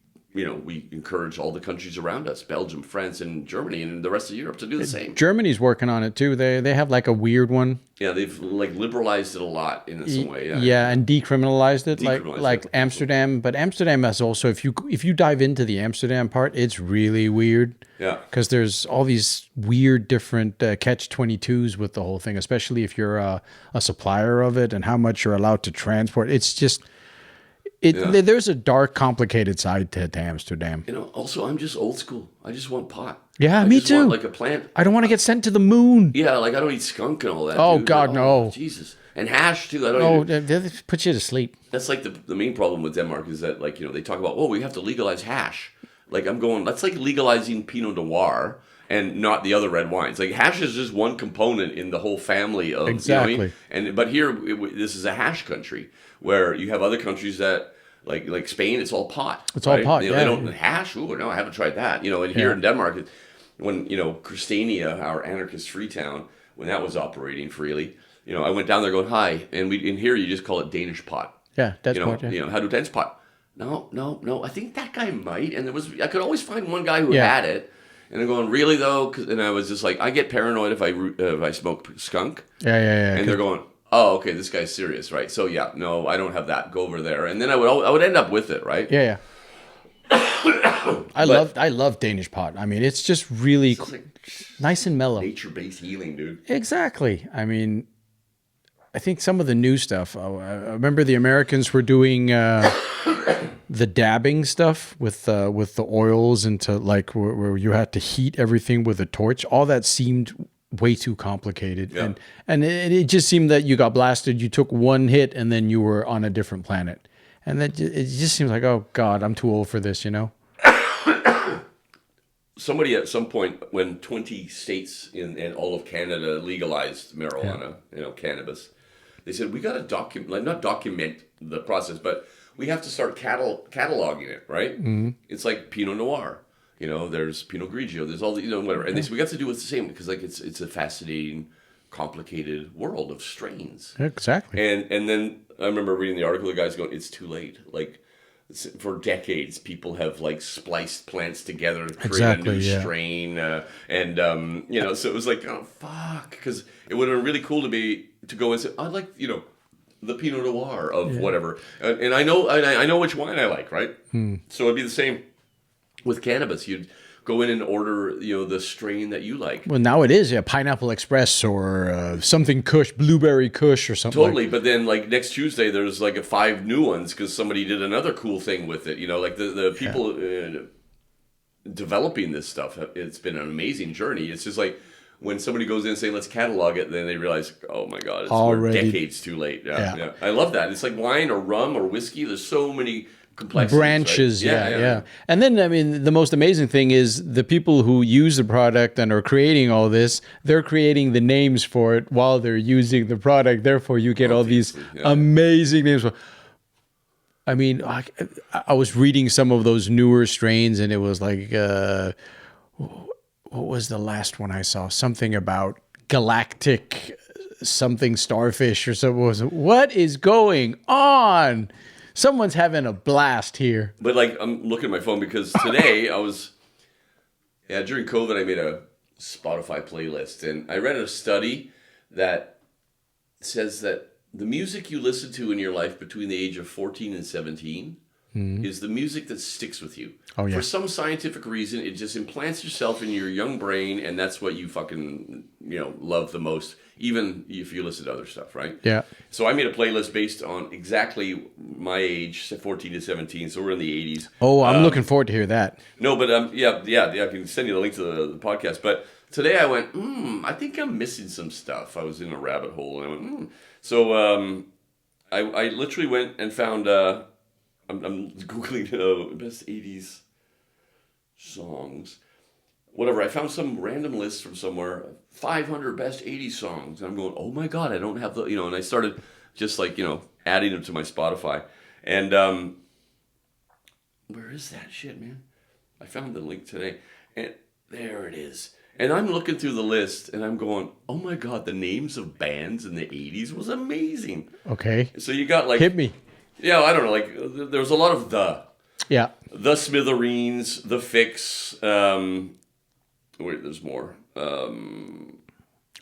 encourage all the countries around us, Belgium, France, and Germany, and the rest of Europe to do the same. Germany's working on it too. They have like a weird one. Yeah, they've like liberalized it a lot in some way. Yeah, and decriminalized it, like Amsterdam. But Amsterdam has also, if you dive into the Amsterdam part, it's really weird. Yeah, because there's all these weird different catch-22s with the whole thing, especially if you're a supplier of it and how much you're allowed to transport. It's just. There's a dark, complicated side to Amsterdam. Also, I'm just old school. I just want pot. Yeah, me too. Want, like a plant. I don't want to get sent to the moon. Yeah, like I don't eat skunk and all that. Oh, dude. God, no. Jesus. And hash too. They put you to sleep. That's like the main problem with Denmark is that, like, they talk about, we have to legalize hash. Like, I'm going, that's like legalizing Pinot Noir and not the other red wines. Like, hash is just one component in the whole family of, exactly. You know what I mean? But here, this is a hash country where you have other countries that, like Spain, it's all pot. It's all pot, They don't hash. Ooh, no, I haven't tried that. And here in Denmark, when, Christiania, our anarchist free town, when that was operating freely, I went down there going, hi, and in here you just call it Danish pot. Yeah, that's pot. Yeah. How do Danish pot? No. I think that guy might, and I could always find one guy who had it, and I'm going, really though? And I was just like, I get paranoid if I smoke skunk. Yeah. And they're going, oh, okay, this guy's serious, right? So no, I don't have that. Go over there, and then I would end up with it, right? Yeah. I love Danish pot. I mean, it's just really nice and mellow. Nature-based healing, dude. Exactly. I mean, I think some of the new stuff. I remember the Americans were doing the dabbing stuff with the oils into like where you had to heat everything with a torch. All that seemed way too complicated, and it just seemed that you got blasted. You took one hit and then you were on a different planet, and that it just seems like, oh God, I'm too old for this, Somebody at some point, when 20 states in all of Canada legalized marijuana, cannabis, they said, we got to not document the process, but we have to start cataloging it, right? Mm-hmm. It's like Pinot Noir. There's Pinot Grigio. There's all the, whatever. And they said, we got to do it the same because, like, it's a fascinating, complicated world of strains. Exactly. And then I remember reading the article, the guy's going, it's too late. Like, for decades, people have like spliced plants together to create a new strain, so it was like, oh fuck, because it would have been really cool to go and say, I like the Pinot Noir of whatever, and I know which wine I like, right? So it'd be the same with cannabis. You'd go in and order the strain that you like. Well, now it is Pineapple Express or something Kush, Blueberry Kush or something. Totally, but then like next Tuesday there's like 5 new ones because somebody did another cool thing with it. Like the people developing this stuff. It's been an amazing journey. It's just like when somebody goes in and saying let's catalog it, then they realize, oh my God, we're decades too late. Yeah. I love that. It's like wine or rum or whiskey. There's so many branches, right? Yeah. And then, I mean, the most amazing thing is the people who use the product and are creating all this, they're creating the names for it while they're using the product. Therefore, you get all these amazing names. I mean, I was reading some of those newer strains, and it was like, what was the last one I saw? Something about galactic something starfish or something. What is going on? Someone's having a blast here. But like, I'm looking at my phone because today during COVID, I made a Spotify playlist, and I read a study that says that the music you listen to in your life between the age of 14 and 17 is the music that sticks with you. Oh, yeah. For some scientific reason, it just implants itself in your young brain, and that's what you fucking, love the most, even if you listen to other stuff, right? Yeah. So I made a playlist based on exactly my age, 14 to 17, so we're in the 80s. Oh, I'm looking forward to hear that. No, but I can send you the link to the podcast. But today I went, I think I'm missing some stuff. I was in a rabbit hole, and I went, So I literally went and found... I'm Googling best 80s songs. Whatever, I found some random list from somewhere, 500 best 80s songs. And I'm going, oh my God, I don't have and I started just like, adding them to my Spotify. And where is that shit, man? I found the link today. And there it is. And I'm looking through the list and I'm going, oh my God, the names of bands in the 80s was amazing. Okay. So you got like... Hit me. Yeah, I don't know. Like, there was a lot of the Smithereens, the Fix. Wait, there's more.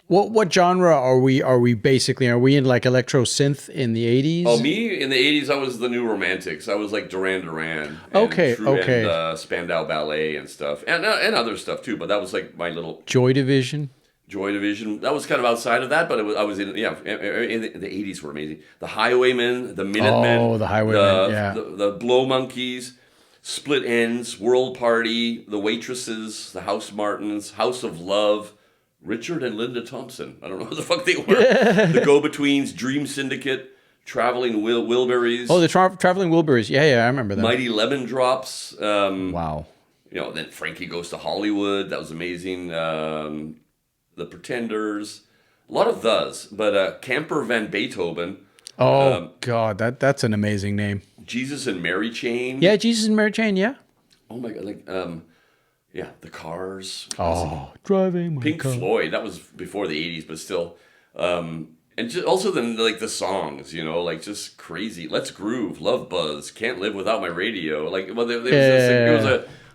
What genre are we basically? Are we in like electro synth in the 80s? Oh, me in the 80s, I was the New Romantics. I was like Duran Duran. And Spandau Ballet and stuff, and other stuff too. But that was like my little Joy Division. That was kind of outside of that, but I was in the 80s were amazing. The Highwaymen, the Minutemen, the Highwaymen, the Blow Monkeys, Split Ends, World Party, the Waitresses, the House Martins, House of Love, Richard and Linda Thompson. I don't know who the fuck they were. The Go-Betweens, Dream Syndicate, Traveling Wilburys. Oh, the Traveling Wilburys. Yeah, I remember that. Mighty Lemon Drops. Wow. Then Frankie Goes to Hollywood. That was amazing. The Pretenders. A lot of those. But Camper Van Beethoven. Oh, God. That's an amazing name. Jesus and Mary Chain. Yeah, Jesus and Mary Chain, yeah. Oh, my God. The Cars. Oh, driving my Pink car. Floyd. That was before the 80s, but still. And just, also then the songs, just crazy. Let's Groove, Love Buzz, Can't Live Without My Radio.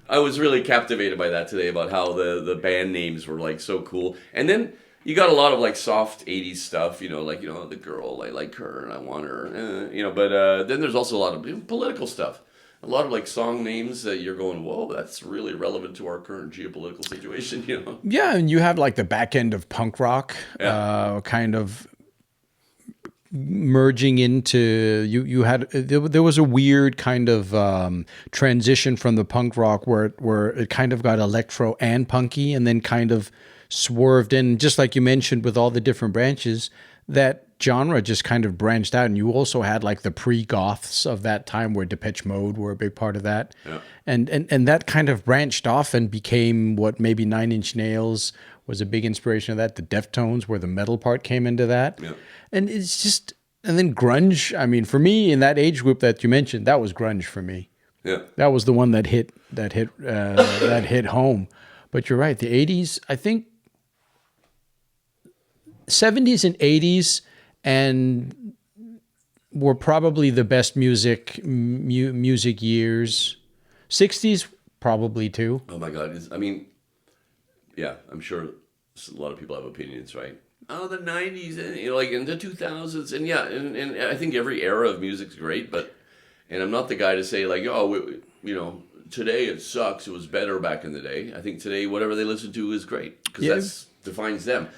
I was really captivated by that today about how the band names were so cool. And then you got a lot of soft 80s stuff, the girl, I like her and I want her, but then there's also a lot of political stuff. A lot of song names that you're going, whoa, that's really relevant to our current geopolitical situation, Yeah, and you have the back end of punk rock, kind of merging into you had there was a weird kind of transition from the punk rock where it kind of got electro and punky, and then kind of swerved in, just like you mentioned with all the different branches. That genre just kind of branched out, and you also had the pre-goths of that time where Depeche Mode were a big part of that, and that kind of branched off and became what maybe Nine Inch Nails was a big inspiration of that. The Deftones, where the metal part came into that, and it's just, and then grunge. I mean, for me in that age group that you mentioned, that was grunge for me. Yeah, that was the one that hit home. But you're right, the '80s, I think. 70s and 80s and were probably the best music years. 60s probably too. Oh my God. I'm sure a lot of people have opinions, right? Oh, the 90s, in the 2000s. And and I think every era of music's great, and I'm not the guy to say today it sucks. It was better back in the day. I think today, whatever they listen to is great because that defines them.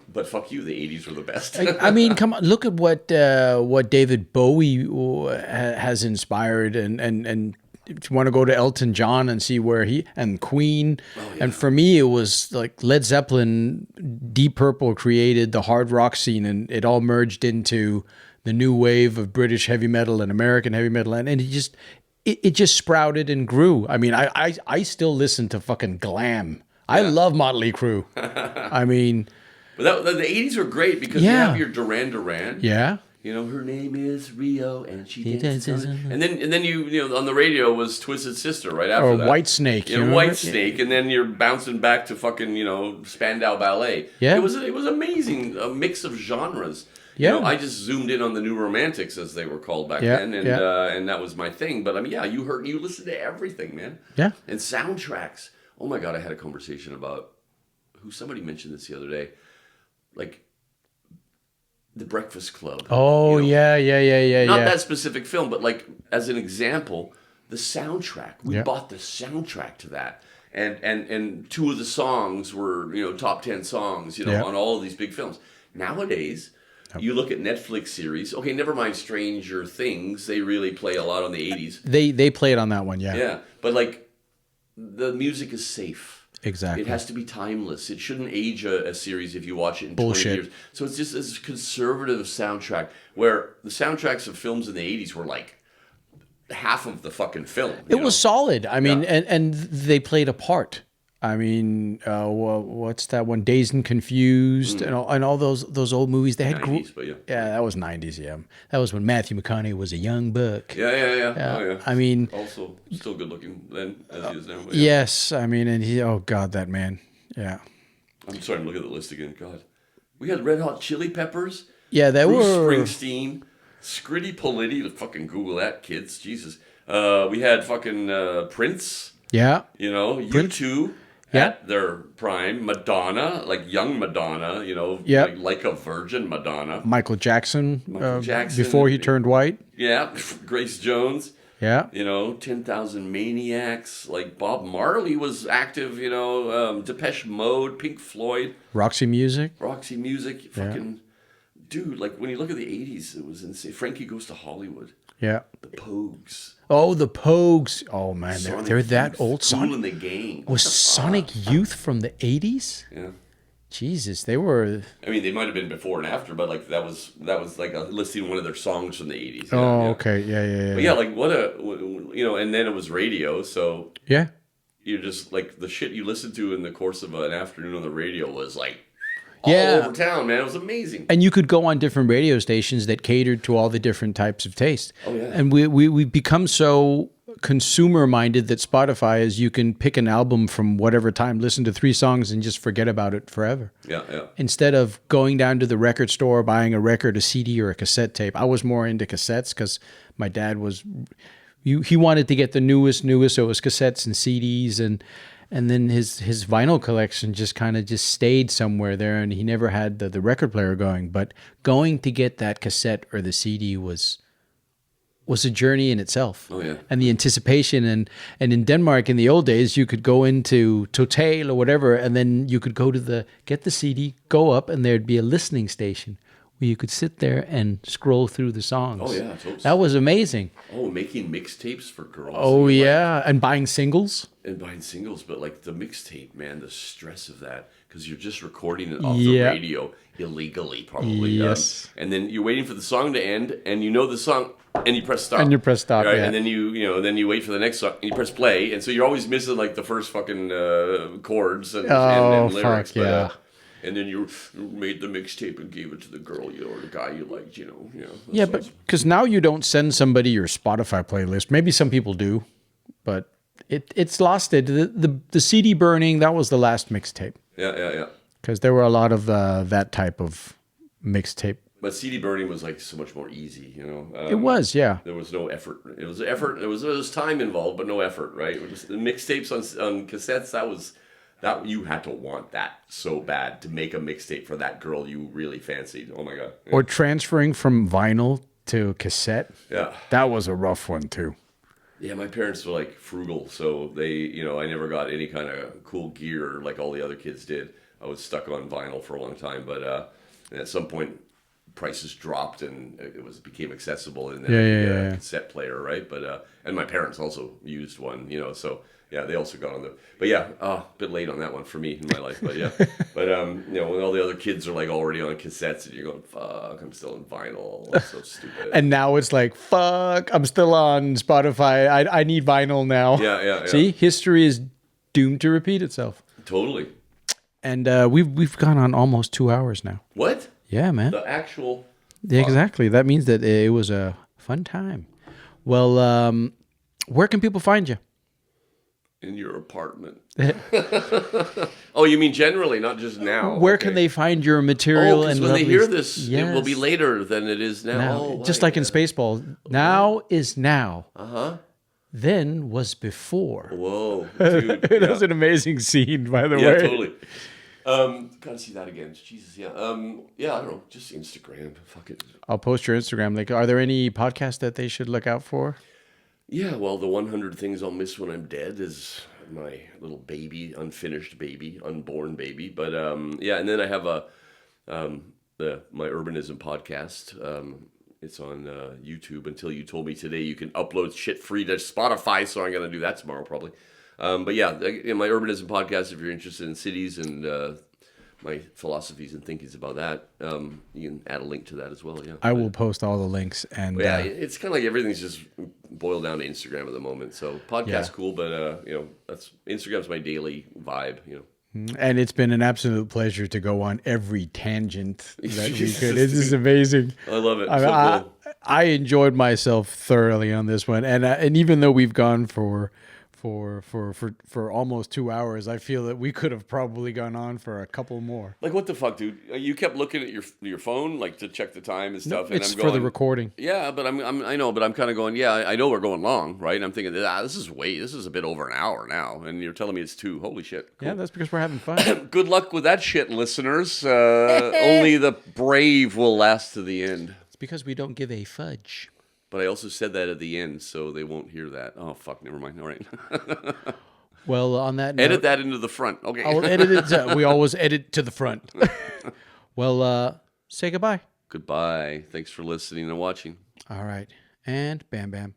But fuck you, the 80s were the best. I mean, come on, look at what David Bowie has inspired, and if you want to go to Elton John and see where and Queen, and for me it was Led Zeppelin, Deep Purple created the hard rock scene, and it all merged into the new wave of British heavy metal and American heavy metal, and it just sprouted and grew. I mean, I still listen to fucking glam. I love Motley Crue. I mean. But the 80s were great because you have your Duran Duran. Yeah. Her name is Rio and she dances. And then you on the radio was Twisted Sister right after that. Or White Snake. White Snake, and then you're bouncing back to fucking Spandau Ballet. Yeah. It was amazing, a mix of genres. Yeah. I just zoomed in on the New Romantics as they were called back then, and that was my thing. But you listened to everything, man. Yeah. And soundtracks. Oh my God, I had a conversation about somebody mentioned this the other day. The Breakfast Club. Oh, yeah. Not that specific film, but as an example, the soundtrack. We bought the soundtrack to that. And two of the songs were, top 10 songs, on all of these big films. Nowadays, you look at Netflix series. Okay, never mind Stranger Things. They really play a lot on the 80s. They played on that one, yeah. Yeah, but the music is safe. Exactly. It has to be timeless. It shouldn't age a series if you watch it in 20 years. So it's just this conservative soundtrack where the soundtracks of films in the 80s were half of the fucking film. It was solid. I mean, and they played a part. I mean, what's that one? Dazed and Confused, and all those old movies. They had 90s, but that was 90s. Yeah, that was when Matthew McConaughey was a young buck. Yeah. Oh yeah. I mean, also still good looking then as he is now. Yes, I mean, and oh God, that man. Yeah. I'm sorry. I'm looking at the list again. God, we had Red Hot Chili Peppers. Yeah, Bruce Springsteen, Scritti Politti. Fucking Google that, kids. Jesus. We had fucking Prince. Yeah. U2. At their prime, Madonna, young Madonna, like a virgin Madonna. Michael Jackson, before he turned white. Yeah, Grace Jones. Yeah. 10,000 Maniacs. Bob Marley was active, Depeche Mode, Pink Floyd. Roxy Music. Fucking, dude, when you look at the 80s, it was insane. Frankie Goes to Hollywood. Yeah. The Pogues. Oh, the Pogues. Oh, man. They're that old. Cool in the Gang. Was Sonic Youth from the 80s? Yeah. Jesus, they were. I mean, they might have been before and after, but like that was like listing one of their songs from the 80s. Oh, okay, yeah. But yeah, like what a and then it was radio, so yeah. You're just like the shit you listened to in the course of an afternoon on the radio was like all over town, man. It was amazing. And you could go on different radio stations that catered to all the different types of taste. Oh yeah. And we've become so consumer minded that Spotify is you can pick an album from whatever time, listen to 3 songs and just forget about it forever. Yeah. Instead of going down to the record store, buying a record, a CD or a cassette tape. I was more into cassettes because my dad was, he wanted to get the newest, so it was cassettes and CDs and then his vinyl collection just kind of just stayed somewhere there and he never had the record player going. But going to get that cassette or the CD was a journey in itself. Oh, yeah. And the anticipation. And in Denmark in the old days, you could go into Total or whatever, and then you could go to get the CD, go up, and there'd be a listening station where you could sit there and scroll through the songs. Oh, yeah. Totally. That was amazing. Oh, making mixtapes for girls. Oh, yeah. And buying singles. But like the mixtape, man, the stress of that. Because you're just recording it off the radio illegally, probably. Yes. And then you're waiting for the song to end, and you know the song, and you press stop. Right? Yeah. And then you wait for the next song, and you press play, and so you're always missing like the first fucking chords and lyrics. Fuck, yeah. And then you made the mixtape and gave it to the girl or the guy you liked, Yeah, but because now you don't send somebody your Spotify playlist. Maybe some people do, but it's lost it. The CD burning, that was the last mixtape. Yeah. Because there were a lot of that type of mixtape. But CD burning was like so much more easy, It was, yeah. There was no effort. It was effort. There was time involved, but no effort, right? The mixtapes on cassettes, that you had to want that so bad to make a mixtape for that girl you really fancied. Oh my god! Yeah. Or transferring from vinyl to cassette. Yeah, that was a rough one too. Yeah, my parents were like frugal, so they, I never got any kind of cool gear like all the other kids did. I was stuck on vinyl for a long time, but at some point prices dropped and it became accessible, and then cassette player, right? But and my parents also used one, so. Yeah, they also got on but yeah, a bit late on that one for me in my life, but yeah. But, when all the other kids are like already on cassettes and you're going, fuck, I'm still on vinyl. That's so stupid. And now it's like, fuck, I'm still on Spotify. I need vinyl now. Yeah. See, history is doomed to repeat itself. Totally. And we've gone on almost 2 hours now. What? Yeah, man. The actual... Yeah, exactly. That means that it was a fun time. Well, where can people find you? In your apartment. Oh, you mean generally, not just now? Where can they find your material? Because when they hear this, it will be later than it is now. Oh, just like in Spaceball. Now is now. Uh-huh. Then was before. Whoa. Dude, That was an amazing scene, by the way. Yeah, totally. Gotta see that again. Jesus, yeah. Yeah, I don't know. Just Instagram. Fuck it. I'll post your Instagram. Like, are there any podcasts that they should look out for? Yeah, well, the 100 Things I'll Miss When I'm Dead is my little baby, unfinished baby, unborn baby. But yeah, and then I have my Urbanism podcast. It's on YouTube. Until You Told Me Today, you can upload shit free to Spotify, so I'm going to do that tomorrow probably. But yeah, my Urbanism podcast, if you're interested in cities and my philosophies and thinkings about that, you can add a link to that as well. Yeah, I will post all the links. And yeah, it's kind of like everything's just boiled down to Instagram at the moment. So podcast cool, but that's Instagram's my daily vibe. And it's been an absolute pleasure to go on every tangent that we could. This is amazing. I love it. I enjoyed myself thoroughly on this one, and even though we've gone for almost 2 hours, I feel that we could have probably gone on for a couple more. Like, what the fuck, dude? You kept looking at your phone, like, to check the time and stuff. No, it's and I'm going, for the recording. Yeah, but I know, but I'm kind of going, yeah, I know we're going long, right? And I'm thinking, this is a bit over an hour now, and you're telling me it's 2. Holy shit. Cool. Yeah, that's because we're having fun. Good luck with that shit, listeners. Only the brave will last to the end. It's because we don't give a fudge. But I also said that at the end, so they won't hear that. Oh, fuck, never mind. All right. Well, on that note... Edit that into the front. Okay. I will edit it. We always edit to the front. Well, say goodbye. Goodbye. Thanks for listening and watching. All right. And bam, bam.